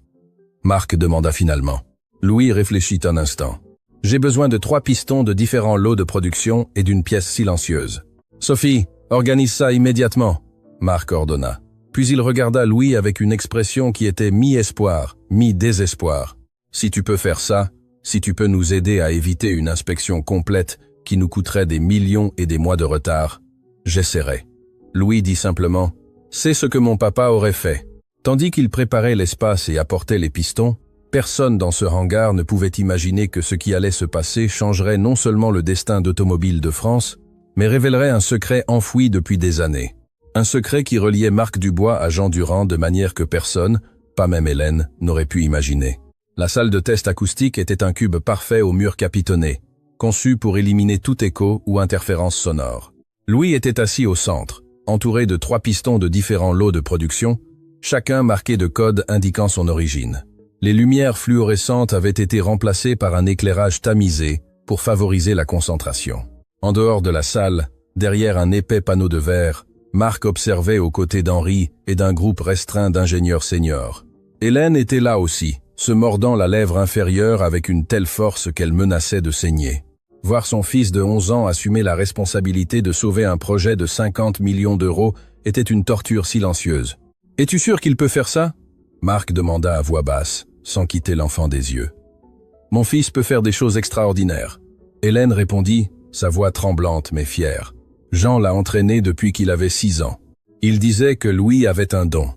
Marc demanda finalement. Louis réfléchit un instant. « J'ai besoin de 3 pistons de différents lots de production et d'une pièce silencieuse. »« Sophie, organise ça immédiatement !» Marc ordonna. Puis il regarda Louis avec une expression qui était mi-espoir, mi-désespoir. « Si tu peux faire ça, si tu peux nous aider à éviter une inspection complète qui nous coûterait des millions et des mois de retard, j'essaierai. » Louis dit simplement « C'est ce que mon papa aurait fait. » Tandis qu'il préparait l'espace et apportait les pistons, personne dans ce hangar ne pouvait imaginer que ce qui allait se passer changerait non seulement le destin d'Automobile de France, mais révélerait un secret enfoui depuis des années. Un secret qui reliait Marc Dubois à Jean Durand de manière que personne, pas même Hélène, n'aurait pu imaginer. La salle de test acoustique était un cube parfait aux murs capitonnés, conçu pour éliminer tout écho ou interférence sonore. Louis était assis au centre, entouré de 3 pistons de différents lots de production, chacun marqué de codes indiquant son origine. Les lumières fluorescentes avaient été remplacées par un éclairage tamisé pour favoriser la concentration. En dehors de la salle, derrière un épais panneau de verre, Marc observait aux côtés d'Henri et d'un groupe restreint d'ingénieurs seniors. Hélène était là aussi, se mordant la lèvre inférieure avec une telle force qu'elle menaçait de saigner. Voir son fils de 11 ans assumer la responsabilité de sauver un projet de 50 millions d'euros était une torture silencieuse. « Es-tu sûr qu'il peut faire ça ?» Marc demanda à voix basse, sans quitter l'enfant des yeux. « Mon fils peut faire des choses extraordinaires. » Hélène répondit, sa voix tremblante mais fière. Jean l'a entraîné depuis qu'il avait 6 ans. Il disait que Louis avait un don.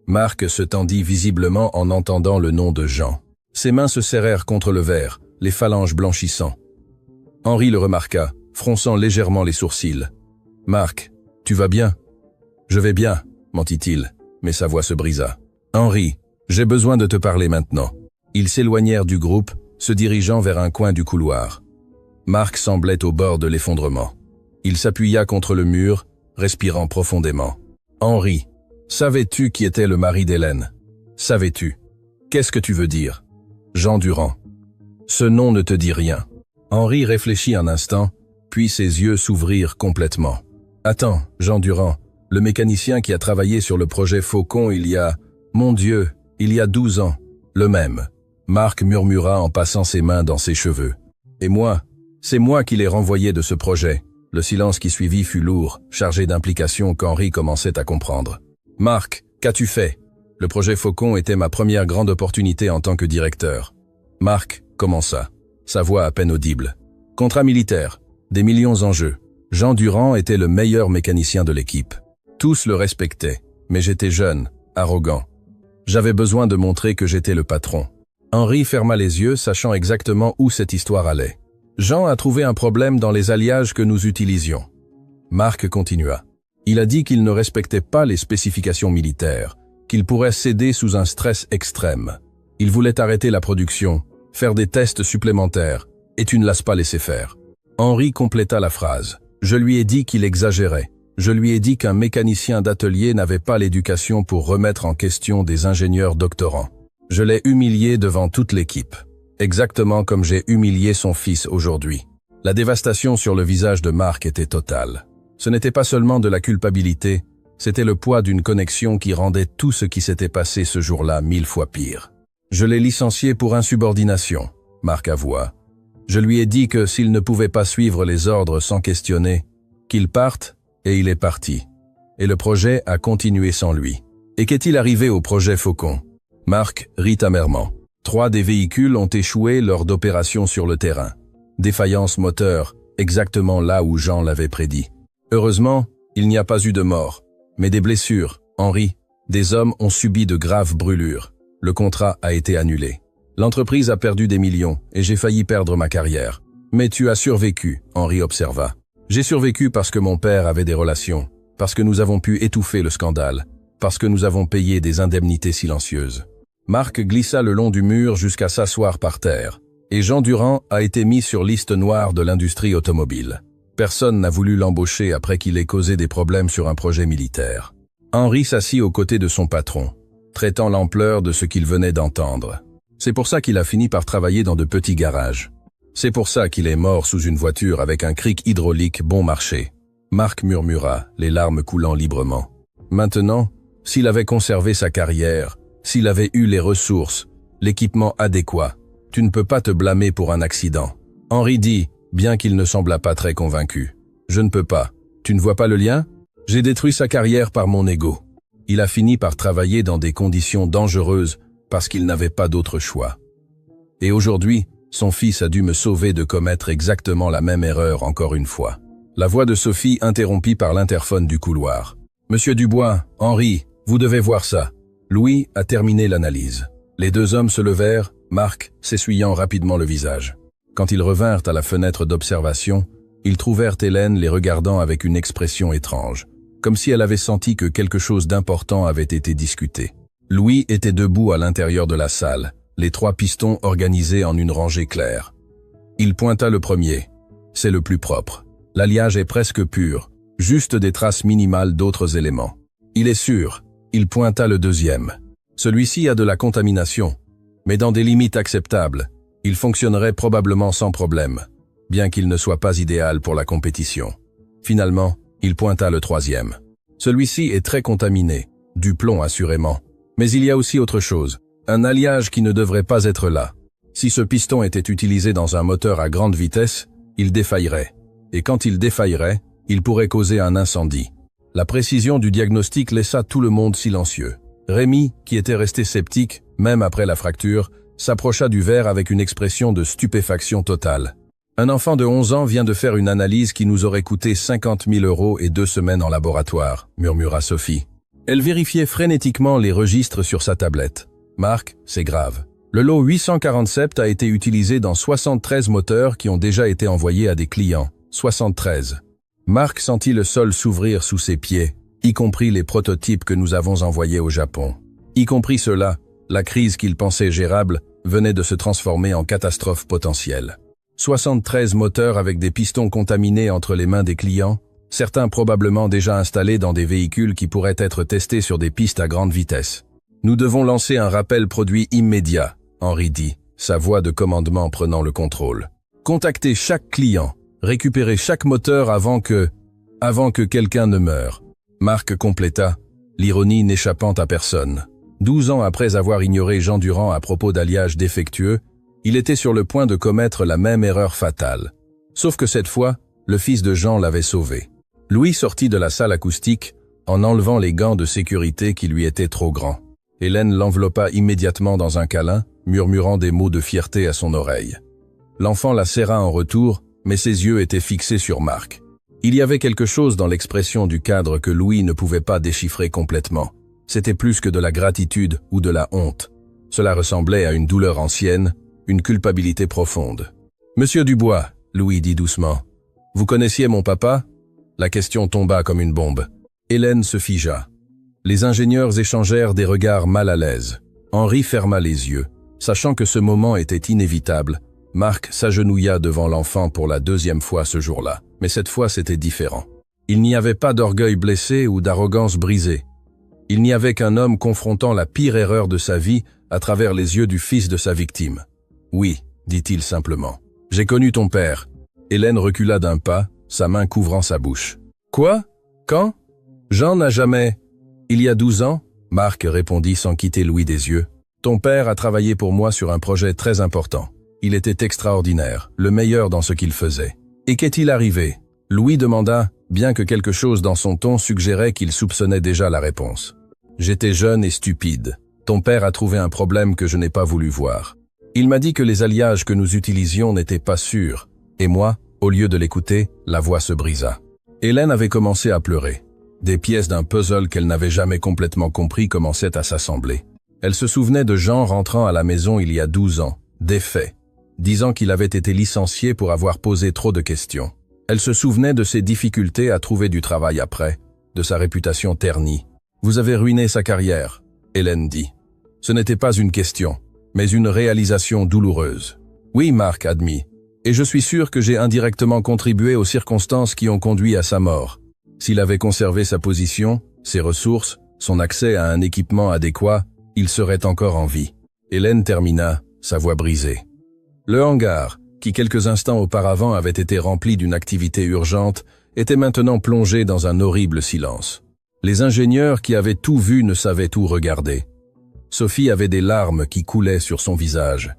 Marc se tendit visiblement en entendant le nom de Jean. Ses mains se serrèrent contre le verre, les phalanges blanchissant. Henri le remarqua, fronçant légèrement les sourcils. « Marc, tu vas bien ?»« Je vais bien, » mentit-il, mais sa voix se brisa. « Henri, j'ai besoin de te parler maintenant. » Ils s'éloignèrent du groupe, se dirigeant vers un coin du couloir. Marc semblait au bord de l'effondrement. Il s'appuya contre le mur, respirant profondément. « Henri, savais-tu qui était le mari d'Hélène? Savais-tu? Qu'est-ce que tu veux dire? » Jean Durand. Ce nom ne te dit rien. Henri réfléchit un instant, puis ses yeux s'ouvrirent complètement. « Attends, Jean Durand, le mécanicien qui a travaillé sur le projet Faucon il y a... Mon Dieu, il y a 12 ans. Le même. » Marc murmura en passant ses mains dans ses cheveux. « Et moi, c'est moi qui l'ai renvoyé de ce projet. » Le silence qui suivit fut lourd, chargé d'implications qu'Henri commençait à comprendre. « Marc, qu'as-tu fait? Le projet Faucon était ma première grande opportunité en tant que directeur. » Marc commença, sa voix à peine audible. « Contrat militaire, des millions en jeu. Jean Durand était le meilleur mécanicien de l'équipe. Tous le respectaient, mais j'étais jeune, arrogant. J'avais besoin de montrer que j'étais le patron. » Henri ferma les yeux, sachant exactement où cette histoire allait. Jean a trouvé un problème dans les alliages que nous utilisions. Marc continua. Il a dit qu'il ne respectait pas les spécifications militaires, qu'il pourrait céder sous un stress extrême. Il voulait arrêter la production, faire des tests supplémentaires, et tu ne l'as pas laissé faire. Henri compléta la phrase. Je lui ai dit qu'il exagérait. Je lui ai dit qu'un mécanicien d'atelier n'avait pas l'éducation pour remettre en question des ingénieurs doctorants. Je l'ai humilié devant toute l'équipe. Exactement comme j'ai humilié son fils aujourd'hui. La dévastation sur le visage de Marc était totale. Ce n'était pas seulement de la culpabilité, c'était le poids d'une connexion qui rendait tout ce qui s'était passé ce jour-là 1000 fois pire. Je l'ai licencié pour insubordination, Marc avoua. Je lui ai dit que s'il ne pouvait pas suivre les ordres sans questionner, qu'il parte, et il est parti. Et le projet a continué sans lui. Et qu'est-il arrivé au projet Faucon? Marc rit amèrement. 3 des véhicules ont échoué lors d'opérations sur le terrain. Défaillance moteur, exactement là où Jean l'avait prédit. Heureusement, il n'y a pas eu de mort, mais des blessures. Henri, des hommes ont subi de graves brûlures. Le contrat a été annulé. L'entreprise a perdu des millions et j'ai failli perdre ma carrière. Mais tu as survécu, Henri observa. J'ai survécu parce que mon père avait des relations, parce que nous avons pu étouffer le scandale, parce que nous avons payé des indemnités silencieuses. Marc glissa le long du mur jusqu'à s'asseoir par terre, et Jean Durand a été mis sur liste noire de l'industrie automobile. Personne n'a voulu l'embaucher après qu'il ait causé des problèmes sur un projet militaire. Henri s'assit aux côtés de son patron, traitant l'ampleur de ce qu'il venait d'entendre. C'est pour ça qu'il a fini par travailler dans de petits garages. C'est pour ça qu'il est mort sous une voiture avec un cric hydraulique bon marché. Marc murmura, les larmes coulant librement. Maintenant, s'il avait conservé sa carrière, s'il avait eu les ressources, l'équipement adéquat, tu ne peux pas te blâmer pour un accident. Henri dit, bien qu'il ne semblât pas très convaincu. Je ne peux pas. Tu ne vois pas le lien? J'ai détruit sa carrière par mon ego. Il a fini par travailler dans des conditions dangereuses parce qu'il n'avait pas d'autre choix. Et aujourd'hui, son fils a dû me sauver de commettre exactement la même erreur encore une fois. La voix de Sophie interrompit par l'interphone du couloir. Monsieur Dubois, Henri, vous devez voir ça. Louis a terminé l'analyse. Les 2 hommes se levèrent, Marc s'essuyant rapidement le visage. Quand ils revinrent à la fenêtre d'observation, ils trouvèrent Hélène les regardant avec une expression étrange, comme si elle avait senti que quelque chose d'important avait été discuté. Louis était debout à l'intérieur de la salle, les 3 pistons organisés en une rangée claire. Il pointa le premier. C'est le plus propre. L'alliage est presque pur, juste des traces minimales d'autres éléments. Il est sûr. Il pointa le deuxième. Celui-ci a de la contamination, mais dans des limites acceptables. Il fonctionnerait probablement sans problème, bien qu'il ne soit pas idéal pour la compétition. Finalement, il pointa le troisième. Celui-ci est très contaminé, du plomb assurément. Mais il y a aussi autre chose. Un alliage qui ne devrait pas être là. Si ce piston était utilisé dans un moteur à grande vitesse, il défaillerait. Et quand il défaillerait, il pourrait causer un incendie. La précision du diagnostic laissa tout le monde silencieux. Rémi, qui était resté sceptique, même après la fracture, s'approcha du verre avec une expression de stupéfaction totale. Un enfant de 11 ans vient de faire une analyse qui nous aurait coûté 50 000 € et 2 semaines en laboratoire, murmura Sophie. Elle vérifiait frénétiquement les registres sur sa tablette. Marc, c'est grave. Le lot 847 a été utilisé dans 73 moteurs qui ont déjà été envoyés à des clients. 73. Marc sentit le sol s'ouvrir sous ses pieds, y compris les prototypes que nous avons envoyés au Japon. Y compris cela, la crise qu'il pensait gérable venait de se transformer en catastrophe potentielle. 73 moteurs avec des pistons contaminés entre les mains des clients, certains probablement déjà installés dans des véhicules qui pourraient être testés sur des pistes à grande vitesse. Nous devons lancer un rappel produit immédiat, Henri dit, sa voix de commandement prenant le contrôle. Contactez chaque client, récupérez chaque moteur avant que quelqu'un ne meure. Marc compléta, l'ironie n'échappant à personne. 12 ans après avoir ignoré Jean Durand à propos d'alliage défectueux, il était sur le point de commettre la même erreur fatale. Sauf que cette fois, le fils de Jean l'avait sauvé. Louis sortit de la salle acoustique en enlevant les gants de sécurité qui lui étaient trop grands. Hélène l'enveloppa immédiatement dans un câlin, murmurant des mots de fierté à son oreille. L'enfant la serra en retour, mais ses yeux étaient fixés sur Marc. Il y avait quelque chose dans l'expression du cadre que Louis ne pouvait pas déchiffrer complètement. C'était plus que de la gratitude ou de la honte. Cela ressemblait à une douleur ancienne, une culpabilité profonde. « Monsieur Dubois, » Louis dit doucement, « vous connaissiez mon papa ?» La question tomba comme une bombe. Hélène se figea. Les ingénieurs échangèrent des regards mal à l'aise. Henri ferma les yeux. Sachant que ce moment était inévitable, Marc s'agenouilla devant l'enfant pour la 2e fois ce jour-là. Mais cette fois, c'était différent. Il n'y avait pas d'orgueil blessé ou d'arrogance brisée. Il n'y avait qu'un homme confrontant la pire erreur de sa vie à travers les yeux du fils de sa victime. « Oui », dit-il simplement. « J'ai connu ton père. » Hélène recula d'un pas, sa main couvrant sa bouche. « Quoi? Quand? Jean n'a jamais... » « Il y a 12 ans, » Marc répondit sans quitter Louis des yeux. « Ton père a travaillé pour moi sur un projet très important. Il était extraordinaire, le meilleur dans ce qu'il faisait. Et qu'est-il arrivé ?» Louis demanda, bien que quelque chose dans son ton suggérait qu'il soupçonnait déjà la réponse. « J'étais jeune et stupide. Ton père a trouvé un problème que je n'ai pas voulu voir. Il m'a dit que les alliages que nous utilisions n'étaient pas sûrs. Et moi, au lieu de l'écouter, la voix se brisa. » Hélène avait commencé à pleurer. Des pièces d'un puzzle qu'elle n'avait jamais complètement compris commençaient à s'assembler. Elle se souvenait de Jean rentrant à la maison il y a 12 ans, défait, disant qu'il avait été licencié pour avoir posé trop de questions. Elle se souvenait de ses difficultés à trouver du travail après, de sa réputation ternie. « Vous avez ruiné sa carrière », Hélène dit. Ce n'était pas une question, mais une réalisation douloureuse. « Oui, Marc admit, et je suis sûr que j'ai indirectement contribué aux circonstances qui ont conduit à sa mort. S'il avait conservé sa position, ses ressources, son accès à un équipement adéquat, il serait encore en vie. » Hélène termina, sa voix brisée. Le hangar, qui quelques instants auparavant avait été rempli d'une activité urgente, était maintenant plongé dans un horrible silence. Les ingénieurs qui avaient tout vu ne savaient où regarder. Sophie avait des larmes qui coulaient sur son visage.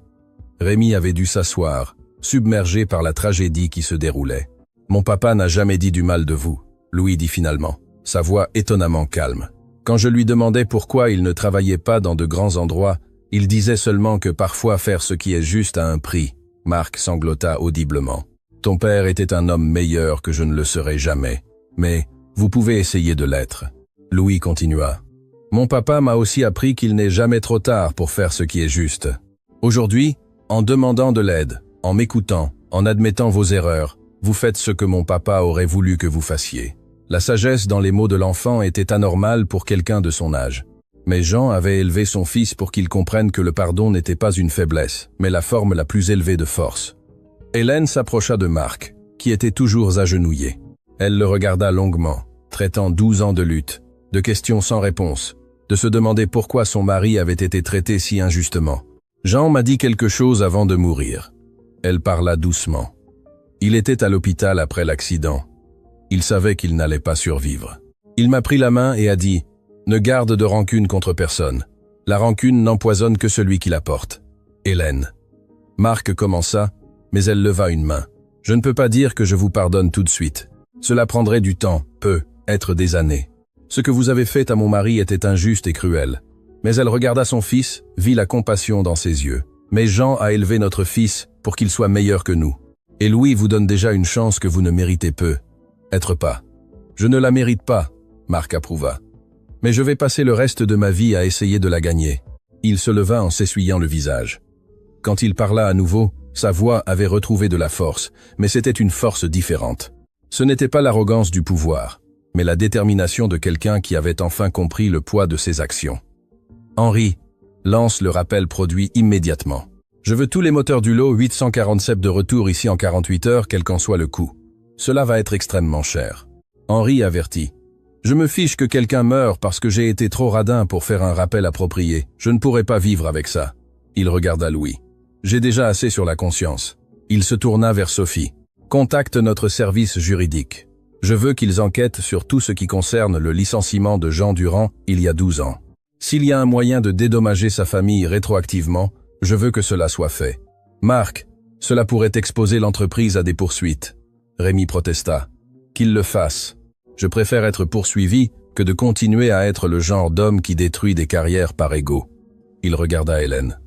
Rémi avait dû s'asseoir, submergé par la tragédie qui se déroulait. « Mon papa n'a jamais dit du mal de vous. » Louis dit finalement, sa voix étonnamment calme. Quand je lui demandais pourquoi il ne travaillait pas dans de grands endroits, il disait seulement que parfois faire ce qui est juste a un prix. Marc sanglota audiblement. Ton père était un homme meilleur que je ne le serai jamais, mais vous pouvez essayer de l'être. Louis continua. Mon papa m'a aussi appris qu'il n'est jamais trop tard pour faire ce qui est juste. Aujourd'hui, en demandant de l'aide, en m'écoutant, en admettant vos erreurs, vous faites ce que mon papa aurait voulu que vous fassiez. La sagesse dans les mots de l'enfant était anormale pour quelqu'un de son âge. Mais Jean avait élevé son fils pour qu'il comprenne que le pardon n'était pas une faiblesse, mais la forme la plus élevée de force. Hélène s'approcha de Marc, qui était toujours agenouillé. Elle le regarda longuement, traitant 12 ans de lutte, de questions sans réponse, de se demander pourquoi son mari avait été traité si injustement. Jean m'a dit quelque chose avant de mourir. Elle parla doucement. Il était à l'hôpital après l'accident. Il savait qu'il n'allait pas survivre. Il m'a pris la main et a dit « Ne garde de rancune contre personne. La rancune n'empoisonne que celui qui la porte. Hélène. Marc commença, mais elle leva une main. Je ne peux pas dire que je vous pardonne tout de suite. Cela prendrait du temps, peut-être des années. Ce que vous avez fait à mon mari était injuste et cruel. Mais elle regarda son fils, vit la compassion dans ses yeux. Mais Jean a élevé notre fils pour qu'il soit meilleur que nous. Et Louis vous donne déjà une chance que vous ne méritez peut-être pas. Je ne la mérite pas, Marc approuva. Mais je vais passer le reste de ma vie à essayer de la gagner. Il se leva en s'essuyant le visage. Quand il parla à nouveau, sa voix avait retrouvé de la force, mais c'était une force différente. Ce n'était pas l'arrogance du pouvoir, mais la détermination de quelqu'un qui avait enfin compris le poids de ses actions. Henri, lance le rappel produit immédiatement. Je veux tous les moteurs du lot 847 de retour ici en 48 heures, quel qu'en soit le coût. Cela va être extrêmement cher. Henri avertit. Je me fiche que quelqu'un meure parce que j'ai été trop radin pour faire un rappel approprié. Je ne pourrai pas vivre avec ça. Il regarda Louis. J'ai déjà assez sur la conscience. Il se tourna vers Sophie. Contacte notre service juridique. Je veux qu'ils enquêtent sur tout ce qui concerne le licenciement de Jean Durand il y a 12 ans. S'il y a un moyen de dédommager sa famille rétroactivement, je veux que cela soit fait. Marc, cela pourrait exposer l'entreprise à des poursuites. Rémi protesta. Qu'il le fasse. Je préfère être poursuivi que de continuer à être le genre d'homme qui détruit des carrières par ego. Il regarda Hélène.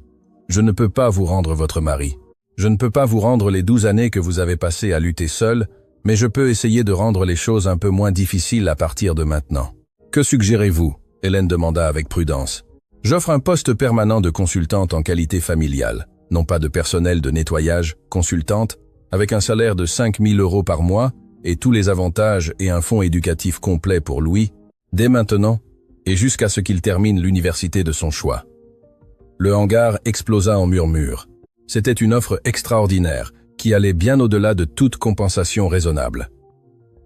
Je ne peux pas vous rendre votre mari. Je ne peux pas vous rendre les 12 années que vous avez passées à lutter seul, mais je peux essayer de rendre les choses un peu moins difficiles à partir de maintenant. Que suggérez-vous? Hélène demanda avec prudence. J'offre un poste permanent de consultante en qualité familiale, non pas de personnel de nettoyage, consultante, avec un salaire de 5 000 € par mois et tous les avantages et un fonds éducatif complet pour Louis, dès maintenant et jusqu'à ce qu'il termine l'université de son choix. Le hangar explosa en murmures. C'était une offre extraordinaire qui allait bien au-delà de toute compensation raisonnable.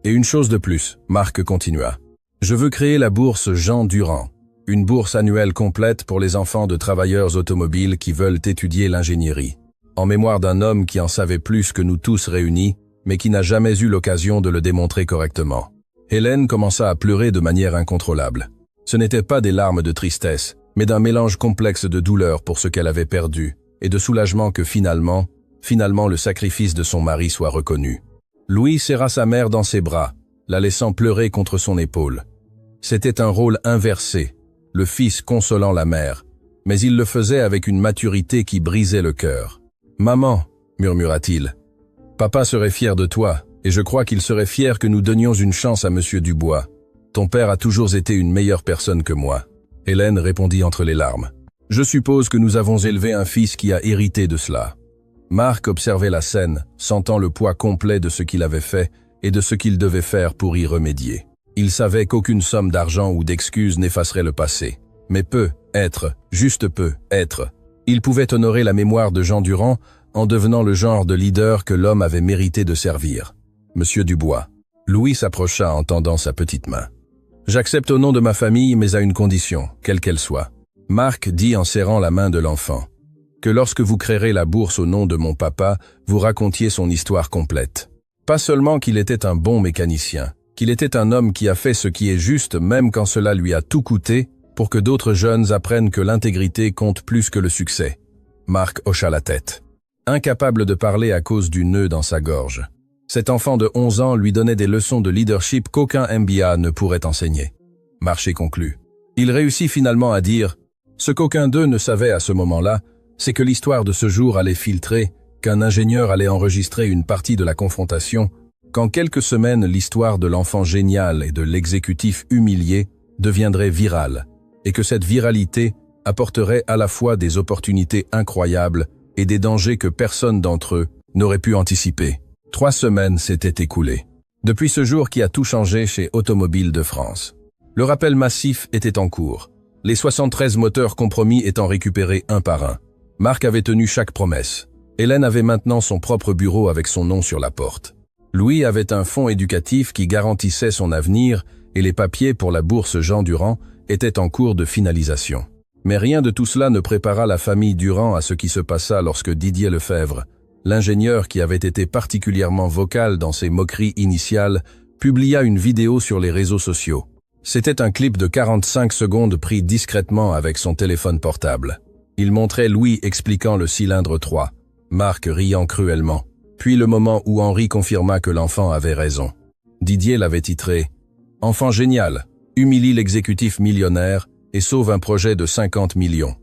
Et une chose de plus, Marc continua. Je veux créer la bourse Jean Durand, une bourse annuelle complète pour les enfants de travailleurs automobiles qui veulent étudier l'ingénierie, en mémoire d'un homme qui en savait plus que nous tous réunis, mais qui n'a jamais eu l'occasion de le démontrer correctement. Hélène commença à pleurer de manière incontrôlable. Ce n'était pas des larmes de tristesse, mais d'un mélange complexe de douleur pour ce qu'elle avait perdu, et de soulagement que finalement le sacrifice de son mari soit reconnu. Louis serra sa mère dans ses bras, la laissant pleurer contre son épaule. C'était un rôle inversé, le fils consolant la mère, mais il le faisait avec une maturité qui brisait le cœur. « Maman, murmura-t-il, papa serait fier de toi, et je crois qu'il serait fier que nous donnions une chance à Monsieur Dubois. Ton père a toujours été une meilleure personne que moi. » Hélène répondit entre les larmes. « Je suppose que nous avons élevé un fils qui a hérité de cela. » Marc observait la scène, sentant le poids complet de ce qu'il avait fait et de ce qu'il devait faire pour y remédier. Il savait qu'aucune somme d'argent ou d'excuses n'effacerait le passé. Mais juste peut-être, il pouvait honorer la mémoire de Jean Durand en devenant le genre de leader que l'homme avait mérité de servir. Monsieur Dubois. Louis s'approcha en tendant sa petite main. J'accepte au nom de ma famille, mais à une condition, quelle qu'elle soit. Marc dit en serrant la main de l'enfant. Que lorsque vous créerez la bourse au nom de mon papa, vous racontiez son histoire complète. Pas seulement qu'il était un bon mécanicien, qu'il était un homme qui a fait ce qui est juste même quand cela lui a tout coûté, pour que d'autres jeunes apprennent que l'intégrité compte plus que le succès. Marc hocha la tête. Incapable de parler à cause du nœud dans sa gorge. Cet enfant de 11 ans lui donnait des leçons de leadership qu'aucun MBA ne pourrait enseigner. Marché conclu. Il réussit finalement à dire « Ce qu'aucun d'eux ne savait à ce moment-là, c'est que l'histoire de ce jour allait filtrer, qu'un ingénieur allait enregistrer une partie de la confrontation, qu'en quelques semaines l'histoire de l'enfant génial et de l'exécutif humilié deviendrait virale, et que cette viralité apporterait à la fois des opportunités incroyables et des dangers que personne d'entre eux n'aurait pu anticiper. 3 semaines s'étaient écoulées. Depuis ce jour qui a tout changé chez Automobile de France. Le rappel massif était en cours, les 73 moteurs compromis étant récupérés un par un. Marc avait tenu chaque promesse. Hélène avait maintenant son propre bureau avec son nom sur la porte. Louis avait un fonds éducatif qui garantissait son avenir et les papiers pour la bourse Jean Durand étaient en cours de finalisation. Mais rien de tout cela ne prépara la famille Durand à ce qui se passa lorsque Didier Lefebvre, l'ingénieur qui avait été particulièrement vocal dans ses moqueries initiales, publia une vidéo sur les réseaux sociaux. C'était un clip de 45 secondes pris discrètement avec son téléphone portable. Il montrait Louis expliquant le cylindre 3, Marc riant cruellement. Puis le moment où Henri confirma que l'enfant avait raison. Didier l'avait titré « Enfant génial, humilie l'exécutif millionnaire et sauve un projet de 50 millions ».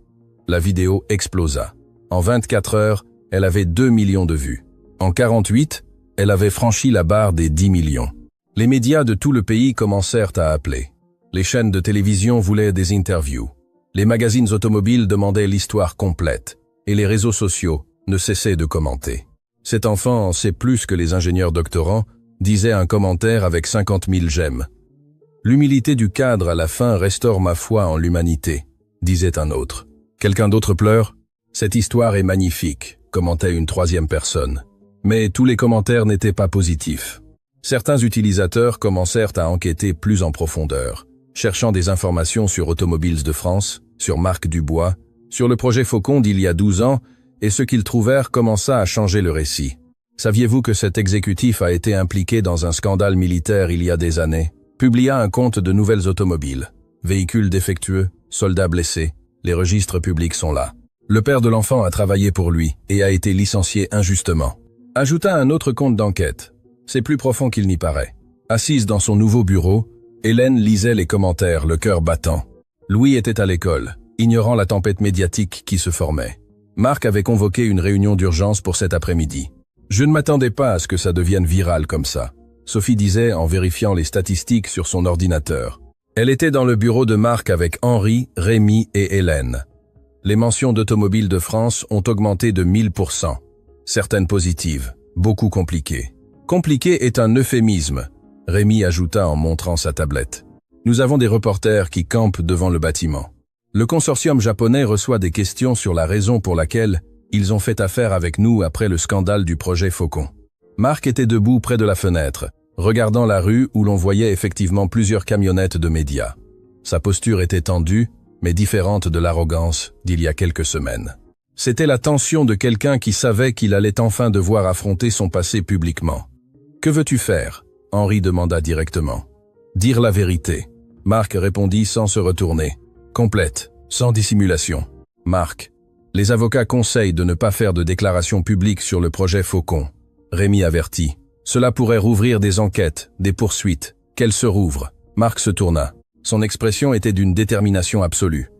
La vidéo explosa. En 24 heures, elle avait 2 millions de vues. En 48, elle avait franchi la barre des 10 millions. Les médias de tout le pays commencèrent à appeler. Les chaînes de télévision voulaient des interviews. Les magazines automobiles demandaient l'histoire complète. Et les réseaux sociaux ne cessaient de commenter. « Cet enfant en sait plus que les ingénieurs doctorants », disait un commentaire avec 50 000 j'aime. « L'humilité du cadre à la fin restaure ma foi en l'humanité », disait un autre. « Quelqu'un d'autre pleure ? Cette histoire est magnifique », commentait une troisième personne. Mais tous les commentaires n'étaient pas positifs. Certains utilisateurs commencèrent à enquêter plus en profondeur, cherchant des informations sur Automobiles de France, sur Marc Dubois, sur le projet Faucon d'il y a 12 ans, et ce qu'ils trouvèrent commença à changer le récit. Saviez-vous que cet exécutif a été impliqué dans un scandale militaire il y a des années? Publia un compte de nouvelles automobiles. Véhicules défectueux, soldats blessés, les registres publics sont là. Le père de l'enfant a travaillé pour lui et a été licencié injustement. Ajouta un autre compte d'enquête. C'est plus profond qu'il n'y paraît. Assise dans son nouveau bureau, Hélène lisait les commentaires, le cœur battant. Louis était à l'école, ignorant la tempête médiatique qui se formait. Marc avait convoqué une réunion d'urgence pour cet après-midi. « Je ne m'attendais pas à ce que ça devienne viral comme ça », Sophie disait en vérifiant les statistiques sur son ordinateur. Elle était dans le bureau de Marc avec Henri, Rémi et Hélène. Les mentions d'Automobiles de France ont augmenté de 1000%. Certaines positives, beaucoup compliquées. Compliqué est un euphémisme, Rémi ajouta en montrant sa tablette. Nous avons des reporters qui campent devant le bâtiment. Le consortium japonais reçoit des questions sur la raison pour laquelle ils ont fait affaire avec nous après le scandale du projet Faucon. Marc était debout près de la fenêtre, regardant la rue où l'on voyait effectivement plusieurs camionnettes de médias. Sa posture était tendue, mais différente de l'arrogance d'il y a quelques semaines. C'était la tension de quelqu'un qui savait qu'il allait enfin devoir affronter son passé publiquement. « Que veux-tu faire ?» Henri demanda directement. « Dire la vérité. » Marc répondit sans se retourner. Complète, sans dissimulation. Marc. Les avocats conseillent de ne pas faire de déclaration publique sur le projet Faucon. Rémi avertit. Cela pourrait rouvrir des enquêtes, des poursuites. Qu'elles se rouvrent. Marc se tourna. Son expression était d'une détermination absolue.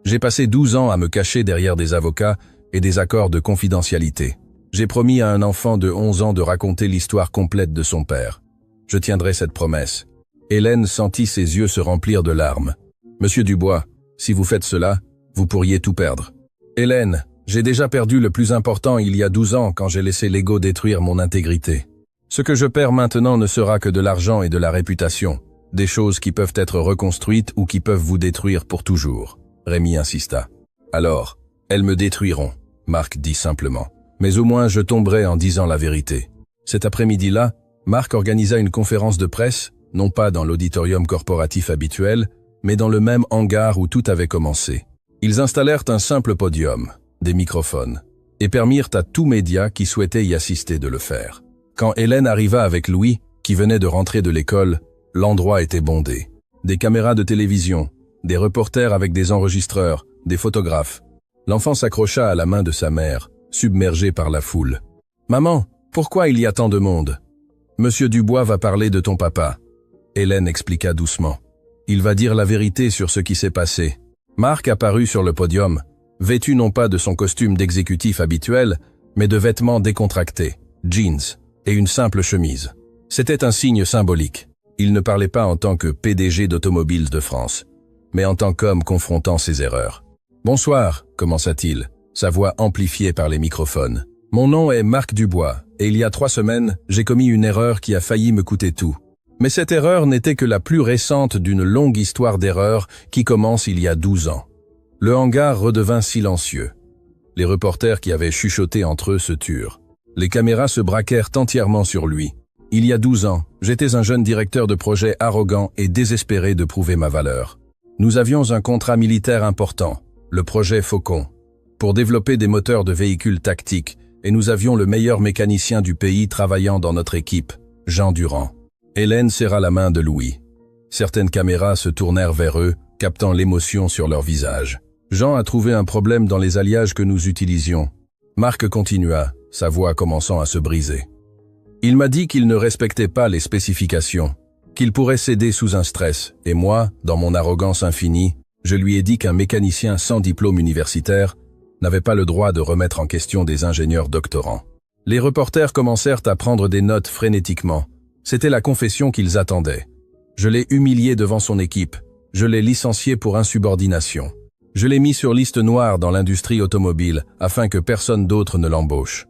J'ai passé 12 ans à me cacher derrière des avocats et des accords de confidentialité. J'ai promis à un enfant de 11 ans de raconter l'histoire complète de son père. Je tiendrai cette promesse. Hélène sentit ses yeux se remplir de larmes. Monsieur Dubois, si vous faites cela, vous pourriez tout perdre. Hélène, j'ai déjà perdu le plus important il y a 12 ans quand j'ai laissé l'ego détruire mon intégrité. Ce que je perds maintenant ne sera que de l'argent et de la réputation, des choses qui peuvent être reconstruites ou qui peuvent vous détruire pour toujours. Rémi insista. Alors, elles me détruiront, Marc dit simplement. Mais au moins je tomberai en disant la vérité. Cet après-midi-là, Marc organisa une conférence de presse, non pas dans l'auditorium corporatif habituel, mais dans le même hangar où tout avait commencé. Ils installèrent un simple podium, des microphones, et permirent à tout média qui souhaitait y assister de le faire. Quand Hélène arriva avec Louis, qui venait de rentrer de l'école, l'endroit était bondé. Des caméras de télévision, des reporters avec des enregistreurs, des photographes. L'enfant s'accrocha à la main de sa mère, submergé par la foule. « Maman, pourquoi il y a tant de monde ? Monsieur Dubois va parler de ton papa. » Hélène expliqua doucement. « Il va dire la vérité sur ce qui s'est passé. » Marc apparut sur le podium, vêtu non pas de son costume d'exécutif habituel, mais de vêtements décontractés, jeans et une simple chemise. C'était un signe symbolique. Il ne parlait pas en tant que PDG d'Automobiles de France, mais en tant qu'homme confrontant ses erreurs. « Bonsoir », commença-t-il, sa voix amplifiée par les microphones. « Mon nom est Marc Dubois, et il y a 3 semaines, j'ai commis une erreur qui a failli me coûter tout. Mais cette erreur n'était que la plus récente d'une longue histoire d'erreurs qui commence il y a 12 ans. » Le hangar redevint silencieux. Les reporters qui avaient chuchoté entre eux se turent. Les caméras se braquèrent entièrement sur lui. « Il y a 12 ans, j'étais un jeune directeur de projet arrogant et désespéré de prouver ma valeur. Nous avions un contrat militaire important, le projet Faucon, pour développer des moteurs de véhicules tactiques, et nous avions le meilleur mécanicien du pays travaillant dans notre équipe, Jean Durand. » Hélène serra la main de Louis. Certaines caméras se tournèrent vers eux, captant l'émotion sur leur visage. Jean a trouvé un problème dans les alliages que nous utilisions. Marc continua, sa voix commençant à se briser. Il m'a dit qu'il ne respectait pas les spécifications, qu'il pourrait céder sous un stress, et moi, dans mon arrogance infinie, je lui ai dit qu'un mécanicien sans diplôme universitaire n'avait pas le droit de remettre en question des ingénieurs doctorants. Les reporters commencèrent à prendre des notes frénétiquement. C'était la confession qu'ils attendaient. Je l'ai humilié devant son équipe. Je l'ai licencié pour insubordination. Je l'ai mis sur liste noire dans l'industrie automobile afin que personne d'autre ne l'embauche.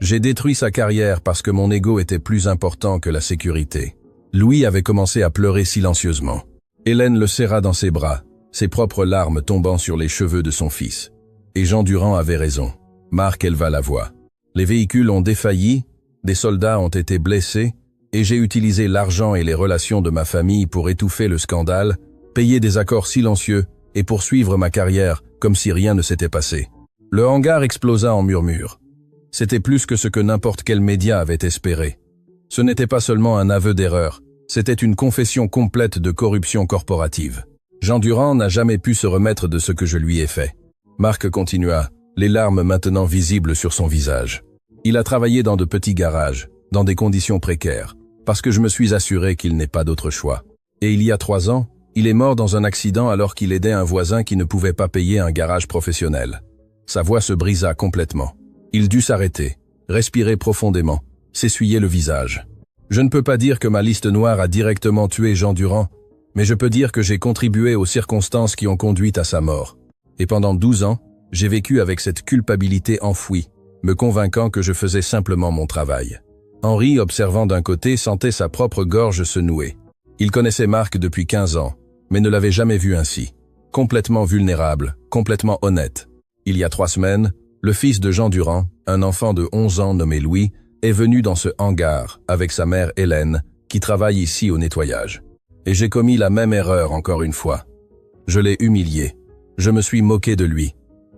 J'ai détruit sa carrière parce que mon ego était plus important que la sécurité. Louis avait commencé à pleurer silencieusement. Hélène le serra dans ses bras, ses propres larmes tombant sur les cheveux de son fils. Et Jean Durand avait raison. Marc éleva la voix. Les véhicules ont défailli, des soldats ont été blessés, et j'ai utilisé l'argent et les relations de ma famille pour étouffer le scandale, payer des accords silencieux et poursuivre ma carrière comme si rien ne s'était passé. Le hangar explosa en murmures. C'était plus que ce que n'importe quel média avait espéré. Ce n'était pas seulement un aveu d'erreur, c'était une confession complète de corruption corporative. Jean Durand n'a jamais pu se remettre de ce que je lui ai fait. Marc continua, les larmes maintenant visibles sur son visage. Il a travaillé dans de petits garages, dans des conditions précaires, parce que je me suis assuré qu'il n'ait pas d'autre choix. Et il y a 3 ans, il est mort dans un accident alors qu'il aidait un voisin qui ne pouvait pas payer un garage professionnel. Sa voix se brisa complètement. Il dut s'arrêter, respirer profondément, s'essuyer le visage. Je ne peux pas dire que ma liste noire a directement tué Jean Durand, mais je peux dire que j'ai contribué aux circonstances qui ont conduit à sa mort. Et pendant 12 ans, j'ai vécu avec cette culpabilité enfouie, me convainquant que je faisais simplement mon travail. Henri, observant d'un côté, sentait sa propre gorge se nouer. Il connaissait Marc depuis 15 ans, mais ne l'avait jamais vu ainsi. Complètement vulnérable, complètement honnête. Il y a 3 semaines, le fils de Jean Durand, un enfant de 11 ans nommé Louis, est venu dans ce hangar avec sa mère Hélène, qui travaille ici au nettoyage. Et j'ai commis la même erreur encore une fois. Je l'ai humilié. Je me suis moqué de lui.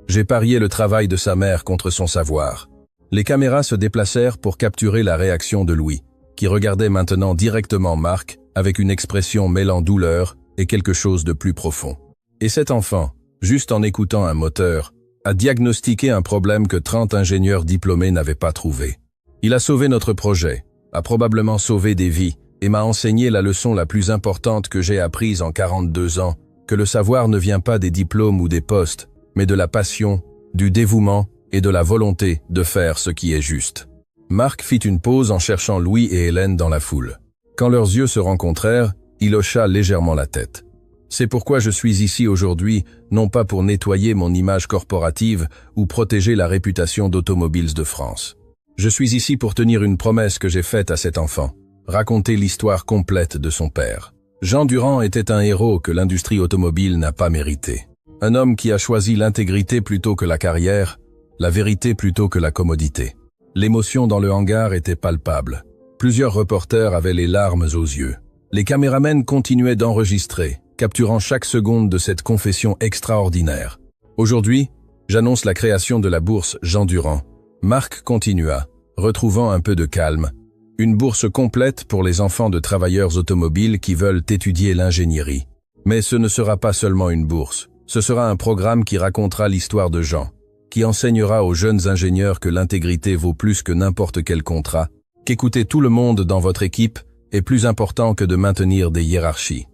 J'ai parié le travail de sa mère contre son savoir. Les caméras se déplacèrent pour capturer la réaction de Louis, qui regardait maintenant directement Marc avec une expression mêlant douleur et quelque chose de plus profond. Et cet enfant, juste en écoutant un moteur, a diagnostiqué un problème que 30 ingénieurs diplômés n'avaient pas trouvé. Il a sauvé notre projet, a probablement sauvé des vies et m'a enseigné la leçon la plus importante que j'ai apprise en 42 ans, que le savoir ne vient pas des diplômes ou des postes, mais de la passion, du dévouement et de la volonté de faire ce qui est juste. Marc fit une pause en cherchant Louis et Hélène dans la foule. Quand leurs yeux se rencontrèrent, il hocha légèrement la tête. C'est pourquoi je suis ici aujourd'hui, non pas pour nettoyer mon image corporative ou protéger la réputation d'Automobiles de France. Je suis ici pour tenir une promesse que j'ai faite à cet enfant, raconter l'histoire complète de son père. Jean Durand était un héros que l'industrie automobile n'a pas mérité. Un homme qui a choisi l'intégrité plutôt que la carrière, la vérité plutôt que la commodité. L'émotion dans le hangar était palpable. Plusieurs reporters avaient les larmes aux yeux. Les caméramens continuaient d'enregistrer, capturant chaque seconde de cette confession extraordinaire. Aujourd'hui, j'annonce la création de la bourse Jean Durand. Marc continua, retrouvant un peu de calme. Une bourse complète pour les enfants de travailleurs automobiles qui veulent étudier l'ingénierie. Mais ce ne sera pas seulement une bourse. Ce sera un programme qui racontera l'histoire de Jean, qui enseignera aux jeunes ingénieurs que l'intégrité vaut plus que n'importe quel contrat, qu'écouter tout le monde dans votre équipe est plus important que de maintenir des hiérarchies.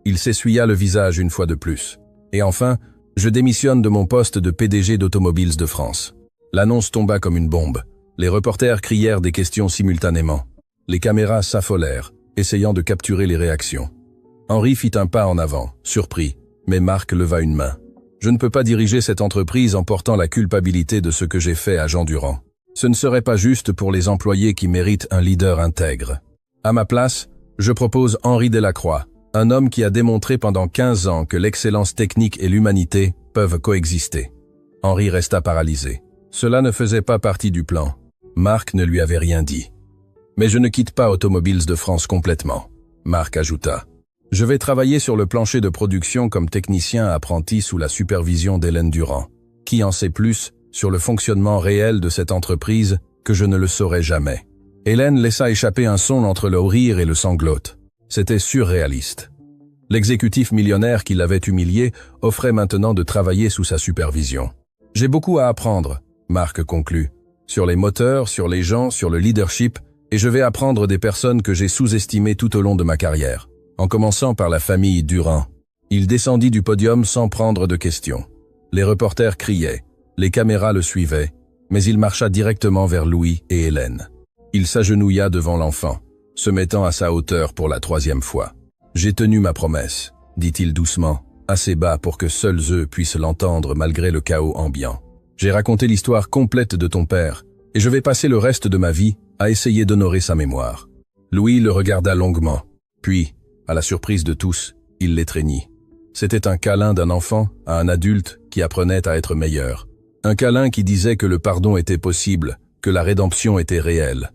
Il s'essuya le visage une fois de plus. Et enfin, je démissionne de mon poste de PDG d'Automobiles de France. L'annonce tomba comme une bombe. Les reporters crièrent des questions simultanément. Les caméras s'affolèrent, essayant de capturer les réactions. Henri fit un pas en avant, surpris, mais Marc leva une main. Je ne peux pas diriger cette entreprise en portant la culpabilité de ce que j'ai fait à Jean Durand. Ce ne serait pas juste pour les employés qui méritent un leader intègre. À ma place, je propose Henri Delacroix, un homme qui a démontré pendant 15 ans que l'excellence technique et l'humanité peuvent coexister. Henri resta paralysé. Cela ne faisait pas partie du plan. Marc ne lui avait rien dit. Mais je ne quitte pas Automobiles de France complètement. Marc ajouta. Je vais travailler sur le plancher de production comme technicien apprenti sous la supervision d'Hélène Durand. Qui en sait plus sur le fonctionnement réel de cette entreprise que je ne le saurai jamais. Hélène laissa échapper un son entre le rire et le sanglote. C'était surréaliste. L'exécutif millionnaire qui l'avait humilié offrait maintenant de travailler sous sa supervision. « J'ai beaucoup à apprendre », Mark conclut, « sur les moteurs, sur les gens, sur le leadership, et je vais apprendre des personnes que j'ai sous-estimées tout au long de ma carrière, en commençant par la famille Durand. » Il descendit du podium sans prendre de questions. Les reporters criaient, les caméras le suivaient, mais il marcha directement vers Louis et Hélène. Il s'agenouilla devant l'enfant, se mettant à sa hauteur pour la 3e fois. « J'ai tenu ma promesse », dit-il doucement, assez bas pour que seuls eux puissent l'entendre malgré le chaos ambiant. « J'ai raconté l'histoire complète de ton père, et je vais passer le reste de ma vie à essayer d'honorer sa mémoire. » Louis le regarda longuement, puis, à la surprise de tous, il l'étreignit. C'était un câlin d'un enfant à un adulte qui apprenait à être meilleur. Un câlin qui disait que le pardon était possible, que la rédemption était réelle.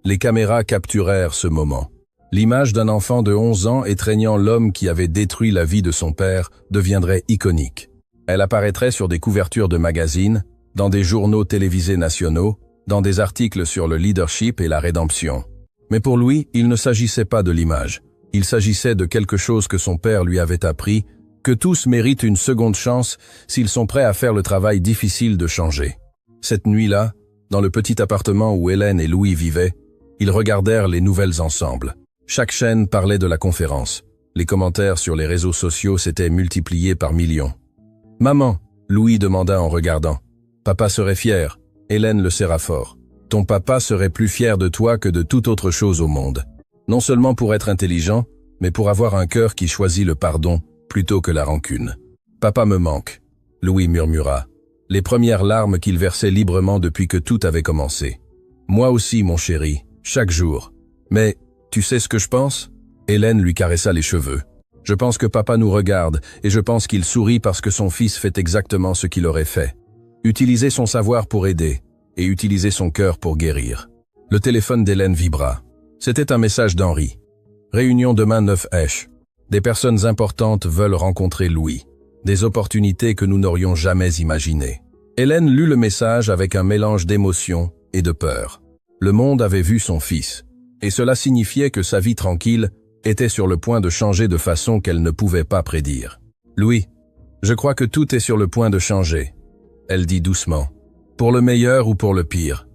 Les caméras capturèrent ce moment. L'image d'un enfant de 11 ans étreignant l'homme qui avait détruit la vie de son père deviendrait iconique. Elle apparaîtrait sur des couvertures de magazines, dans des journaux télévisés nationaux, dans des articles sur le leadership et la rédemption. Mais pour Louis, il ne s'agissait pas de l'image. Il s'agissait de quelque chose que son père lui avait appris, que tous méritent une seconde chance s'ils sont prêts à faire le travail difficile de changer. Cette nuit-là, dans le petit appartement où Hélène et Louis vivaient, ils regardèrent les nouvelles ensemble. Chaque chaîne parlait de la conférence. Les commentaires sur les réseaux sociaux s'étaient multipliés par millions. « Maman », Louis demanda en regardant. « Papa serait fier. » Hélène le serra fort. « Ton papa serait plus fier de toi que de toute autre chose au monde. Non seulement pour être intelligent, mais pour avoir un cœur qui choisit le pardon plutôt que la rancune. « Papa me manque », Louis murmura, les premières larmes qu'il versait librement depuis que tout avait commencé. « Moi aussi, mon chéri, chaque jour. Mais, tu sais ce que je pense ?» Hélène lui caressa les cheveux. « Je pense que papa nous regarde, et je pense qu'il sourit parce que son fils fait exactement ce qu'il aurait fait. Utiliser son savoir pour aider, et utiliser son cœur pour guérir. » Le téléphone d'Hélène vibra. C'était un message d'Henri. « Réunion demain 9 H. Des personnes importantes veulent rencontrer Louis. Des opportunités que nous n'aurions jamais imaginées. » Hélène lut le message avec un mélange d'émotion et de peur. Le monde avait vu son fils, et cela signifiait que sa vie tranquille était sur le point de changer de façon qu'elle ne pouvait pas prédire. « Louis, je crois que tout est sur le point de changer, » elle dit doucement. « Pour le meilleur ou pour le pire.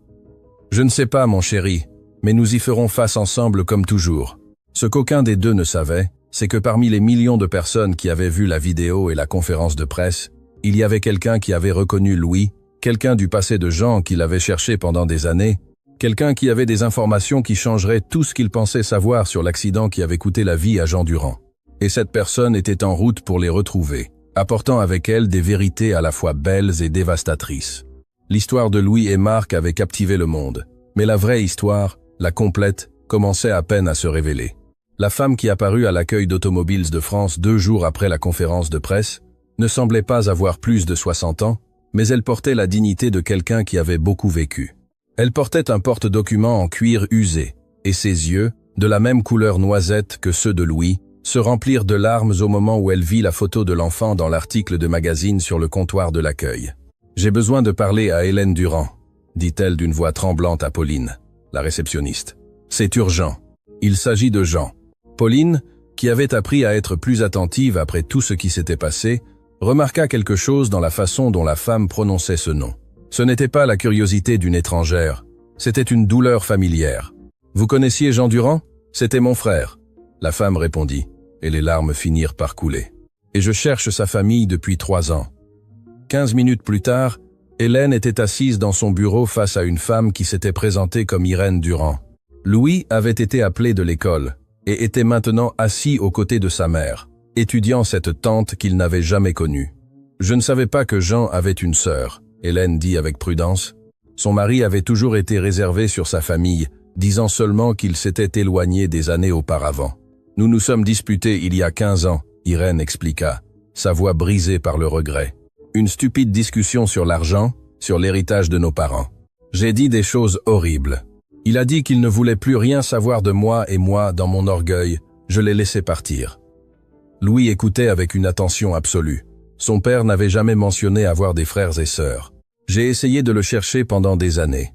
Je ne sais pas, mon chéri, mais nous y ferons face ensemble comme toujours. » Ce qu'aucun des deux ne savait, c'est que parmi les millions de personnes qui avaient vu la vidéo et la conférence de presse, il y avait quelqu'un qui avait reconnu Louis, quelqu'un du passé de Jean qu'il avait cherché pendant des années, quelqu'un qui avait des informations qui changeraient tout ce qu'il pensait savoir sur l'accident qui avait coûté la vie à Jean Durand. Et cette personne était en route pour les retrouver, apportant avec elle des vérités à la fois belles et dévastatrices. L'histoire de Louis et Mark avait captivé le monde, mais la vraie histoire, la complète, commençait à peine à se révéler. La femme qui apparut à l'accueil d'Automobiles de France 2 jours après la conférence de presse ne semblait pas avoir plus de 60 ans, mais elle portait la dignité de quelqu'un qui avait beaucoup vécu. Elle portait un porte-document en cuir usé, et ses yeux, de la même couleur noisette que ceux de Louis, se remplirent de larmes au moment où elle vit la photo de l'enfant dans l'article de magazine sur le comptoir de l'accueil. « J'ai besoin de parler à Hélène Durand », dit-elle d'une voix tremblante à Pauline, la réceptionniste. « C'est urgent. Il s'agit de Jean. » Pauline, qui avait appris à être plus attentive après tout ce qui s'était passé, remarqua quelque chose dans la façon dont la femme prononçait ce nom. Ce n'était pas la curiosité d'une étrangère, c'était une douleur familière. « Vous connaissiez Jean Durand ? C'était mon frère. » La femme répondit, et les larmes finirent par couler. « Et je cherche sa famille depuis 3 ans. » 15 minutes plus tard, Hélène était assise dans son bureau face à une femme qui s'était présentée comme Irène Durand. Louis avait été appelé de l'école et était maintenant assis aux côtés de sa mère, étudiant cette tante qu'il n'avait jamais connue. « Je ne savais pas que Jean avait une sœur », Hélène dit avec prudence. Son mari avait toujours été réservé sur sa famille, disant seulement qu'il s'était éloigné des années auparavant. « Nous nous sommes disputés il y a 15 ans, Irène expliqua, sa voix brisée par le regret. Une stupide discussion sur l'argent, sur l'héritage de nos parents. J'ai dit des choses horribles. Il a dit qu'il ne voulait plus rien savoir de moi et moi, dans mon orgueil, je l'ai laissé partir. » Louis écoutait avec une attention absolue. Son père n'avait jamais mentionné avoir des frères et sœurs. « J'ai essayé de le chercher pendant des années. »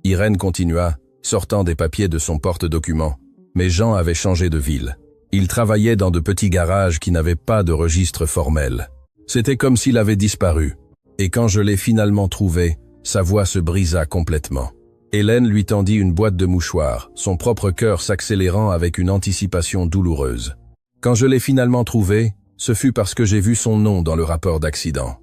Irène continua, sortant des papiers de son porte-document. « Mais Jean avait changé de ville. Il travaillait dans de petits garages qui n'avaient pas de registre formel. C'était comme s'il avait disparu. Et quand je l'ai finalement trouvé, sa voix se brisa complètement. Hélène lui tendit une boîte de mouchoirs, son propre cœur s'accélérant avec une anticipation douloureuse. Quand je l'ai finalement trouvé, ce fut parce que j'ai vu son nom dans le rapport d'accident.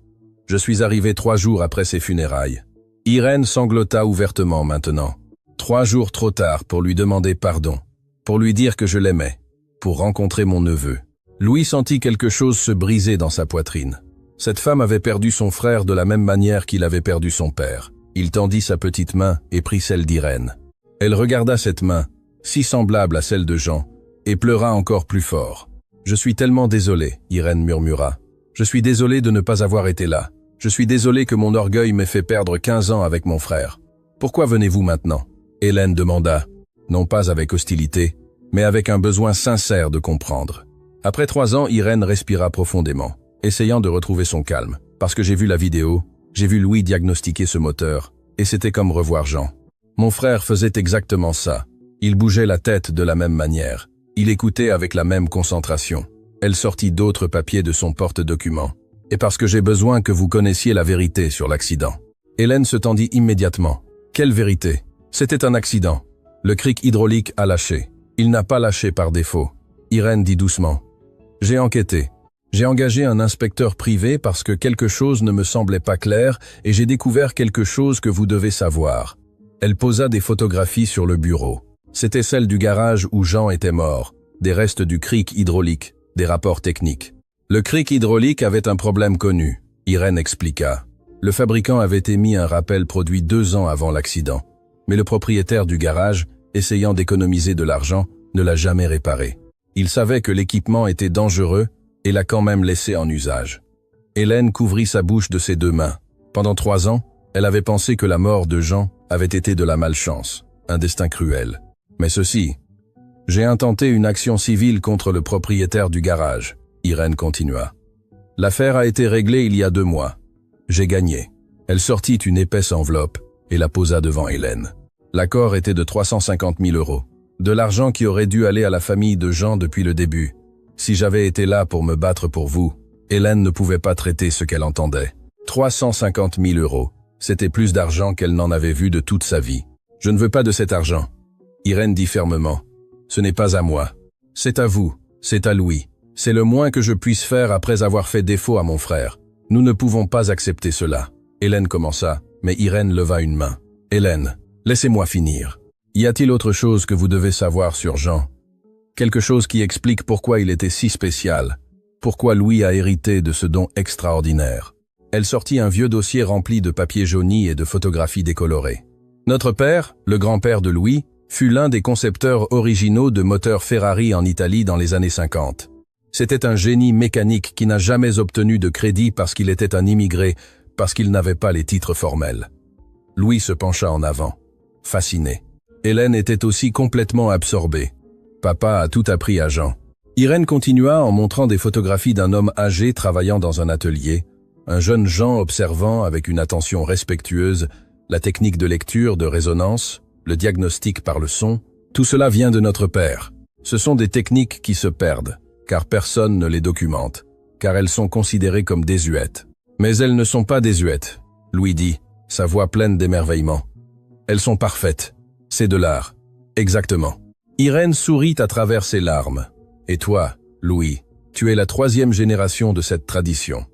Je suis arrivé 3 jours après ses funérailles. Irène sanglota ouvertement maintenant. 3 jours trop tard pour lui demander pardon, pour lui dire que je l'aimais, pour rencontrer mon neveu. Louis sentit quelque chose se briser dans sa poitrine. Cette femme avait perdu son frère de la même manière qu'il avait perdu son père. Il tendit sa petite main et prit celle d'Irène. Elle regarda cette main, si semblable à celle de Jean, et pleura encore plus fort. « Je suis tellement désolé, » Irène murmura. « Je suis désolé de ne pas avoir été là. Je suis désolé que mon orgueil m'ait fait perdre 15 ans avec mon frère. Pourquoi venez-vous maintenant ?» Hélène demanda, non pas avec hostilité, mais avec un besoin sincère de comprendre. Après 3 ans, Irène respira profondément, essayant de retrouver son calme. Parce que j'ai vu la vidéo, j'ai vu Louis diagnostiquer ce moteur, et c'était comme revoir Jean. Mon frère faisait exactement ça. Il bougeait la tête de la même manière. Il écoutait avec la même concentration. Elle sortit d'autres papiers de son porte-documents. Et parce que j'ai besoin que vous connaissiez la vérité sur l'accident. Hélène se tendit immédiatement. Quelle vérité? C'était un accident. Le cric hydraulique a lâché. Il n'a pas lâché par défaut. Irène dit doucement. J'ai enquêté. J'ai engagé un inspecteur privé parce que quelque chose ne me semblait pas clair et j'ai découvert quelque chose que vous devez savoir. Elle posa des photographies sur le bureau. C'était celle du garage où Jean était mort, des restes du cric hydraulique, des rapports techniques. Le cric hydraulique avait un problème connu, Irène expliqua. Le fabricant avait émis un rappel produit 2 ans avant l'accident. Mais le propriétaire du garage, essayant d'économiser de l'argent, ne l'a jamais réparé. Il savait que l'équipement était dangereux et l'a quand même laissé en usage. Hélène couvrit sa bouche de ses 2 mains. Pendant 3 ans, elle avait pensé que la mort de Jean avait été de la malchance, un destin cruel. Mais ceci, j'ai intenté une action civile contre le propriétaire du garage, Irène continua. L'affaire a été réglée il y a 2 mois. J'ai gagné. Elle sortit une épaisse enveloppe et la posa devant Hélène. L'accord était de 350 000 €, de l'argent qui aurait dû aller à la famille de Jean depuis le début. Si j'avais été là pour me battre pour vous, Hélène ne pouvait pas traiter ce qu'elle entendait. 350 000 €, c'était plus d'argent qu'elle n'en avait vu de toute sa vie. Je ne veux pas de cet argent. Irène dit fermement. Ce n'est pas à moi. C'est à vous, c'est à Louis. C'est le moins que je puisse faire après avoir fait défaut à mon frère. Nous ne pouvons pas accepter cela. Hélène commença, mais Irène leva une main. Hélène, laissez-moi finir. Y a-t-il autre chose que vous devez savoir sur Jean? Quelque chose qui explique pourquoi il était si spécial, pourquoi Louis a hérité de ce don extraordinaire. Elle sortit un vieux dossier rempli de papiers jaunis et de photographies décolorées. Notre père, le grand-père de Louis, fut l'un des concepteurs originaux de moteurs Ferrari en Italie dans les années 50. C'était un génie mécanique qui n'a jamais obtenu de crédit parce qu'il était un immigré, parce qu'il n'avait pas les titres formels. Louis se pencha en avant, fasciné. Hélène était aussi complètement absorbée. Papa a tout appris à Jean. Irène continua en montrant des photographies d'un homme âgé travaillant dans un atelier, un jeune Jean observant avec une attention respectueuse la technique de lecture, de résonance, le diagnostic par le son. Tout cela vient de notre père. Ce sont des techniques qui se perdent, car personne ne les documente, car elles sont considérées comme désuètes. Mais elles ne sont pas désuètes, Louis dit, sa voix pleine d'émerveillement. Elles sont parfaites. C'est de l'art. Exactement. Irène sourit à travers ses larmes. Et toi, Louis, tu es la 3e génération de cette tradition.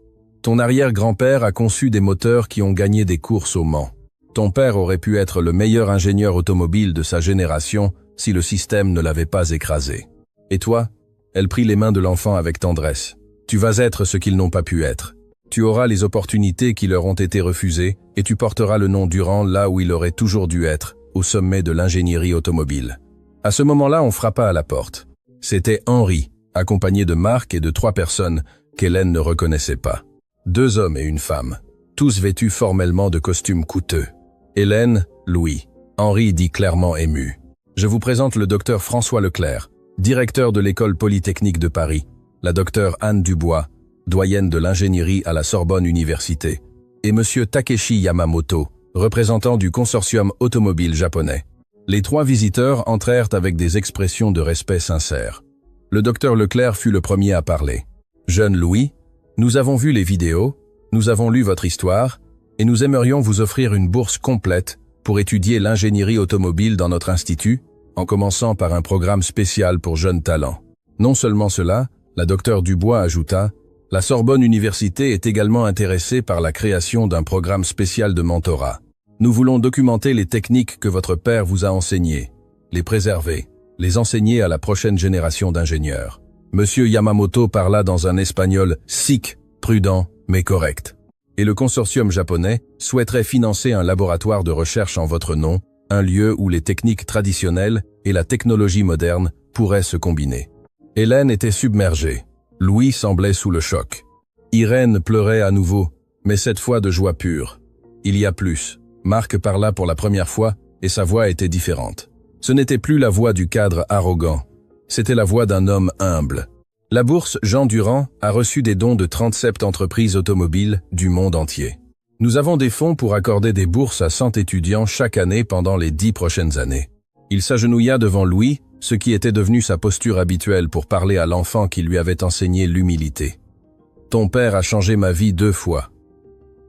Ton arrière-grand-père a conçu des moteurs qui ont gagné des courses au Mans. Ton père aurait pu être le meilleur ingénieur automobile de sa génération si le système ne l'avait pas écrasé. Et toi? Elle prit les mains de l'enfant avec tendresse. Tu vas être ce qu'ils n'ont pas pu être. Tu auras les opportunités qui leur ont été refusées et tu porteras le nom Durand là où il aurait toujours dû être, au sommet de l'ingénierie automobile. À ce moment-là, on frappa à la porte. C'était Henri, accompagné de Marc et de 3 personnes qu'Hélène ne reconnaissait pas. 2 hommes et une femme, tous vêtus formellement de costumes coûteux. Hélène, Louis. Henri dit clairement ému. Je vous présente le docteur François Leclerc, directeur de l'école polytechnique de Paris, la docteure Anne Dubois, doyenne de l'ingénierie à la Sorbonne Université, et monsieur Takeshi Yamamoto, représentant du consortium automobile japonais. Les 3 visiteurs entrèrent avec des expressions de respect sincères. Le docteur Leclerc fut le premier à parler. « Jeune Louis, nous avons vu les vidéos, nous avons lu votre histoire, et nous aimerions vous offrir une bourse complète pour étudier l'ingénierie automobile dans notre institut, en commençant par un programme spécial pour jeunes talents. » Non seulement cela, la docteure Dubois ajouta, « La Sorbonne Université est également intéressée par la création d'un programme spécial de mentorat. Nous voulons documenter les techniques que votre père vous a enseignées, les préserver, les enseigner à la prochaine génération d'ingénieurs. » Monsieur Yamamoto parla dans un espagnol sikh, prudent, mais correct. Et le consortium japonais souhaiterait financer un laboratoire de recherche en votre nom, un lieu où les techniques traditionnelles et la technologie moderne pourraient se combiner. Hélène était submergée. Louis semblait sous le choc. Irène pleurait à nouveau, mais cette fois de joie pure. Il y a plus. Marc parla pour la première fois et sa voix était différente. Ce n'était plus la voix du cadre arrogant. C'était la voix d'un homme humble. La bourse Jean Durand a reçu des dons de 37 entreprises automobiles du monde entier. Nous avons des fonds pour accorder des bourses à 100 étudiants chaque année pendant les 10 prochaines années. Il s'agenouilla devant Louis, ce qui était devenu sa posture habituelle pour parler à l'enfant qui lui avait enseigné l'humilité. « Ton père a changé ma vie 2 fois. »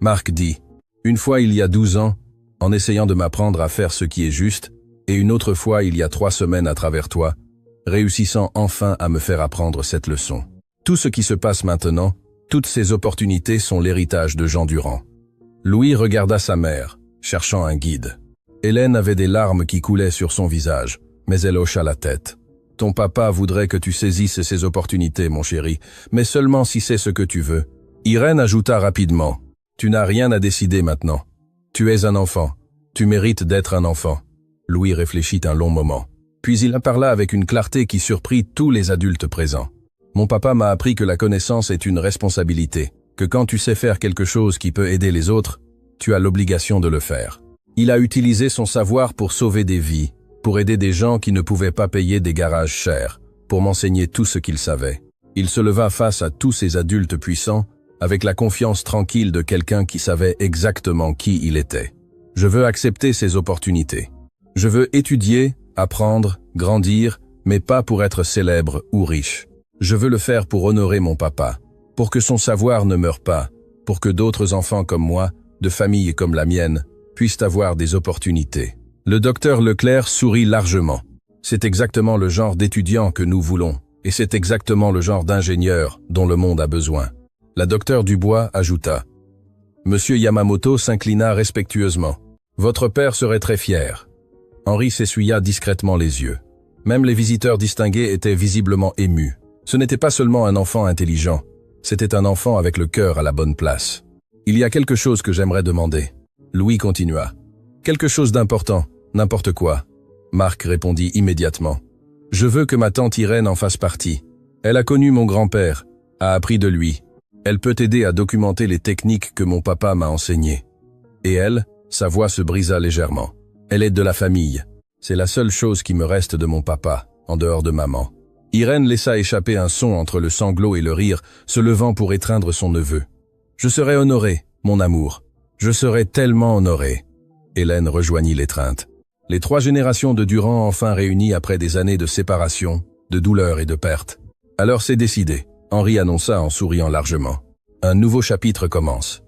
Marc dit, « Une fois il y a 12 ans, en essayant de m'apprendre à faire ce qui est juste, et une autre fois il y a 3 semaines à travers toi, réussissant enfin à me faire apprendre cette leçon. Tout ce qui se passe maintenant, toutes ces opportunités sont l'héritage de Jean Durand. » Louis regarda sa mère, cherchant un guide. Hélène avait des larmes qui coulaient sur son visage, mais elle hocha la tête. « Ton papa voudrait que tu saisisses ces opportunités, mon chéri, mais seulement si c'est ce que tu veux. » Irène ajouta rapidement, « Tu n'as rien à décider maintenant. Tu es un enfant. Tu mérites d'être un enfant. » Louis réfléchit un long moment. Puis il parla avec une clarté qui surprit tous les adultes présents. « Mon papa m'a appris que la connaissance est une responsabilité, que quand tu sais faire quelque chose qui peut aider les autres, tu as l'obligation de le faire. Il a utilisé son savoir pour sauver des vies, pour aider des gens qui ne pouvaient pas payer des garages chers, pour m'enseigner tout ce qu'il savait. Il se leva face à tous ces adultes puissants, avec la confiance tranquille de quelqu'un qui savait exactement qui il était. Je veux accepter ces opportunités. Je veux étudier, apprendre, grandir, mais pas pour être célèbre ou riche. Je veux le faire pour honorer mon papa, pour que son savoir ne meure pas, pour que d'autres enfants comme moi, de familles comme la mienne, puissent avoir des opportunités. » Le docteur Leclerc sourit largement. « C'est exactement le genre d'étudiant que nous voulons, et c'est exactement le genre d'ingénieur dont le monde a besoin. » La docteure Dubois ajouta. Monsieur Yamamoto s'inclina respectueusement. « Votre père serait très fier. » Henri s'essuya discrètement les yeux. Même les visiteurs distingués étaient visiblement émus. Ce n'était pas seulement un enfant intelligent, c'était un enfant avec le cœur à la bonne place. « Il y a quelque chose que j'aimerais demander. » Louis continua. « Quelque chose d'important, n'importe quoi. » Marc répondit immédiatement. « Je veux que ma tante Irène en fasse partie. Elle a connu mon grand-père, a appris de lui. Elle peut aider à documenter les techniques que mon papa m'a enseignées. » Et elle, sa voix se brisa légèrement. « Elle est de la famille. C'est la seule chose qui me reste de mon papa, en dehors de maman. » Irène laissa échapper un son entre le sanglot et le rire, se levant pour étreindre son neveu. « Je serai honoré, mon amour. Je serai tellement honoré. » Hélène rejoignit l'étreinte. Les 3 générations de Durand enfin réunies après des années de séparation, de douleur et de perte. « Alors c'est décidé. » Henri annonça en souriant largement. Un nouveau chapitre commence.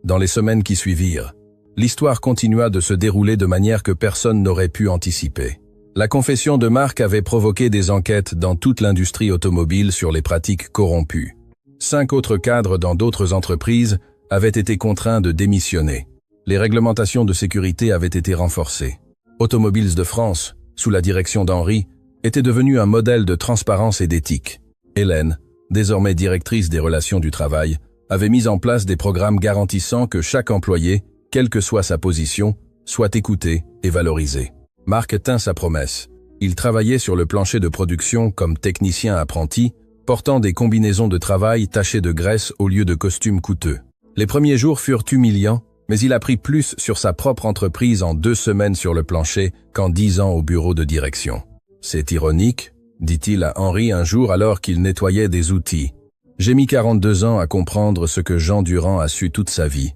Dans les semaines qui suivirent, l'histoire continua de se dérouler de manière que personne n'aurait pu anticiper. La confession de Marc avait provoqué des enquêtes dans toute l'industrie automobile sur les pratiques corrompues. 5 autres cadres dans d'autres entreprises avaient été contraints de démissionner. Les réglementations de sécurité avaient été renforcées. Automobiles de France, sous la direction d'Henri, était devenu un modèle de transparence et d'éthique. Hélène, désormais directrice des relations du travail, avait mis en place des programmes garantissant que chaque employé, quelle que soit sa position, soit écouté et valorisé. Marc tint sa promesse. Il travaillait sur le plancher de production comme technicien apprenti, portant des combinaisons de travail tachées de graisse au lieu de costumes coûteux. Les premiers jours furent humiliants, mais il apprit plus sur sa propre entreprise en 2 semaines sur le plancher qu'en 10 ans au bureau de direction. « C'est ironique », dit-il à Henri un jour alors qu'il nettoyait des outils. « J'ai mis 42 ans à comprendre ce que Jean Durand a su toute sa vie.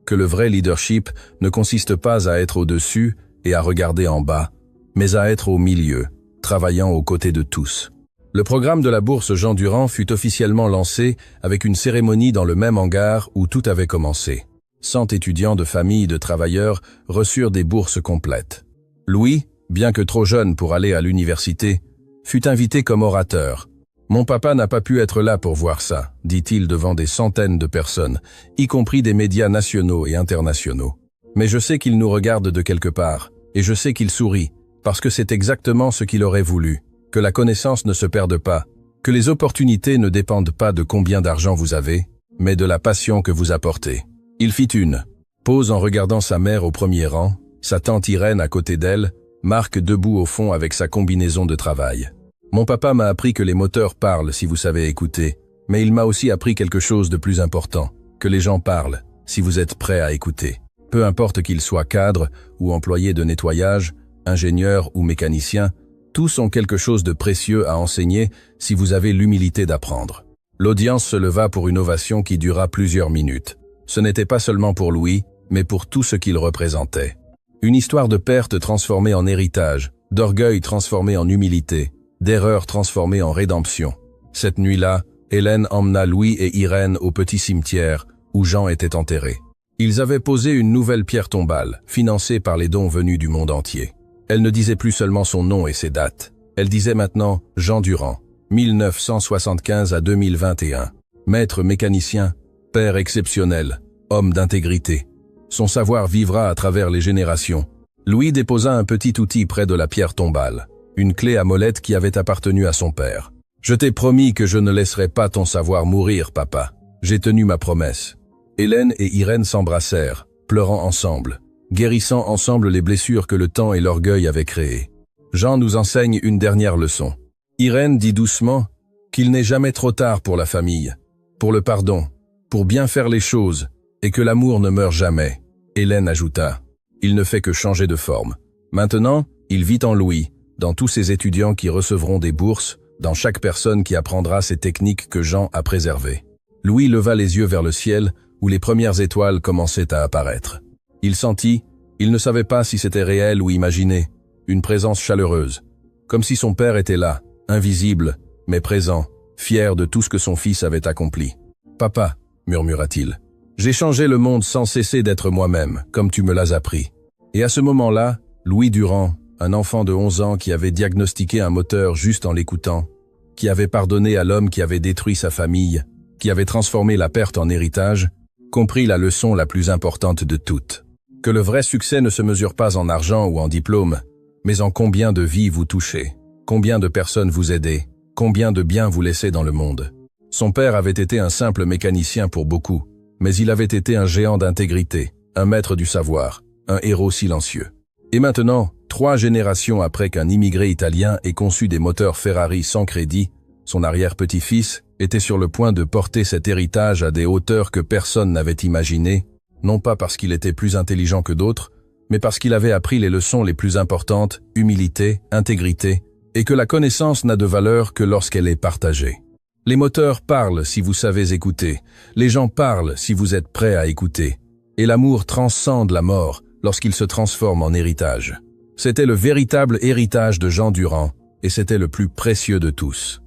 Que le vrai leadership ne consiste pas à être au-dessus et à regarder en bas, mais à être au milieu, travaillant aux côtés de tous. » Le programme de la bourse Jean Durand fut officiellement lancé avec une cérémonie dans le même hangar où tout avait commencé. 100 étudiants de familles de travailleurs reçurent des bourses complètes. Louis, bien que trop jeune pour aller à l'université, fut invité comme orateur. « Mon papa n'a pas pu être là pour voir ça », dit-il devant des centaines de personnes, y compris des médias nationaux et internationaux. « Mais je sais qu'il nous regarde de quelque part, et je sais qu'il sourit, parce que c'est exactement ce qu'il aurait voulu. Que la connaissance ne se perde pas, que les opportunités ne dépendent pas de combien d'argent vous avez, mais de la passion que vous apportez. » Il fit une pause en regardant sa mère au premier rang, sa tante Irène à côté d'elle, Marc debout au fond avec sa combinaison de travail. « Mon papa m'a appris que les moteurs parlent si vous savez écouter, mais il m'a aussi appris quelque chose de plus important, que les gens parlent si vous êtes prêts à écouter. Peu importe qu'ils soient cadres ou employés de nettoyage, ingénieurs ou mécaniciens, tous ont quelque chose de précieux à enseigner si vous avez l'humilité d'apprendre. » L'audience se leva pour une ovation qui dura plusieurs minutes. Ce n'était pas seulement pour Louis, mais pour tout ce qu'il représentait. Une histoire de perte transformée en héritage, d'orgueil transformé en humilité, d'erreur transformée en rédemption. Cette nuit-là, Hélène emmena Louis et Irène au petit cimetière où Jean était enterré. Ils avaient posé une nouvelle pierre tombale, financée par les dons venus du monde entier. Elle ne disait plus seulement son nom et ses dates. Elle disait maintenant Jean Durand, 1975 à 2021. Maître mécanicien, père exceptionnel, homme d'intégrité. Son savoir vivra à travers les générations. Louis déposa un petit outil près de la pierre tombale, une clé à molette qui avait appartenu à son père. « Je t'ai promis que je ne laisserai pas ton savoir mourir, papa. J'ai tenu ma promesse. » Hélène et Irène s'embrassèrent, pleurant ensemble, guérissant ensemble les blessures que le temps et l'orgueil avaient créées. Jean nous enseigne une dernière leçon. Irène dit doucement qu'il n'est jamais trop tard pour la famille, pour le pardon, pour bien faire les choses, et que l'amour ne meurt jamais. Hélène ajouta, « Il ne fait que changer de forme. Maintenant, il vit en Louis, dans tous ces étudiants qui recevront des bourses, dans chaque personne qui apprendra ces techniques que Jean a préservées. » Louis leva les yeux vers le ciel, où les premières étoiles commençaient à apparaître. Il sentit, il ne savait pas si c'était réel ou imaginé, une présence chaleureuse, comme si son père était là, invisible, mais présent, fier de tout ce que son fils avait accompli. « Papa, » murmura-t-il, « j'ai changé le monde sans cesser d'être moi-même, comme tu me l'as appris. » Et à ce moment-là, Louis Durand, un enfant de 11 ans qui avait diagnostiqué un moteur juste en l'écoutant, qui avait pardonné à l'homme qui avait détruit sa famille, qui avait transformé la perte en héritage, comprit la leçon la plus importante de toutes. Que le vrai succès ne se mesure pas en argent ou en diplôme, mais en combien de vies vous touchez, combien de personnes vous aidez, combien de biens vous laissez dans le monde. Son père avait été un simple mécanicien pour beaucoup, mais il avait été un géant d'intégrité, un maître du savoir, un héros silencieux. Et maintenant, 3 générations après qu'un immigré italien ait conçu des moteurs Ferrari sans crédit, son arrière-petit-fils était sur le point de porter cet héritage à des hauteurs que personne n'avait imaginées, non pas parce qu'il était plus intelligent que d'autres, mais parce qu'il avait appris les leçons les plus importantes, humilité, intégrité, et que la connaissance n'a de valeur que lorsqu'elle est partagée. Les moteurs parlent si vous savez écouter, les gens parlent si vous êtes prêts à écouter, et l'amour transcende la mort lorsqu'il se transforme en héritage. C'était le véritable héritage de Jean Durand, et c'était le plus précieux de tous.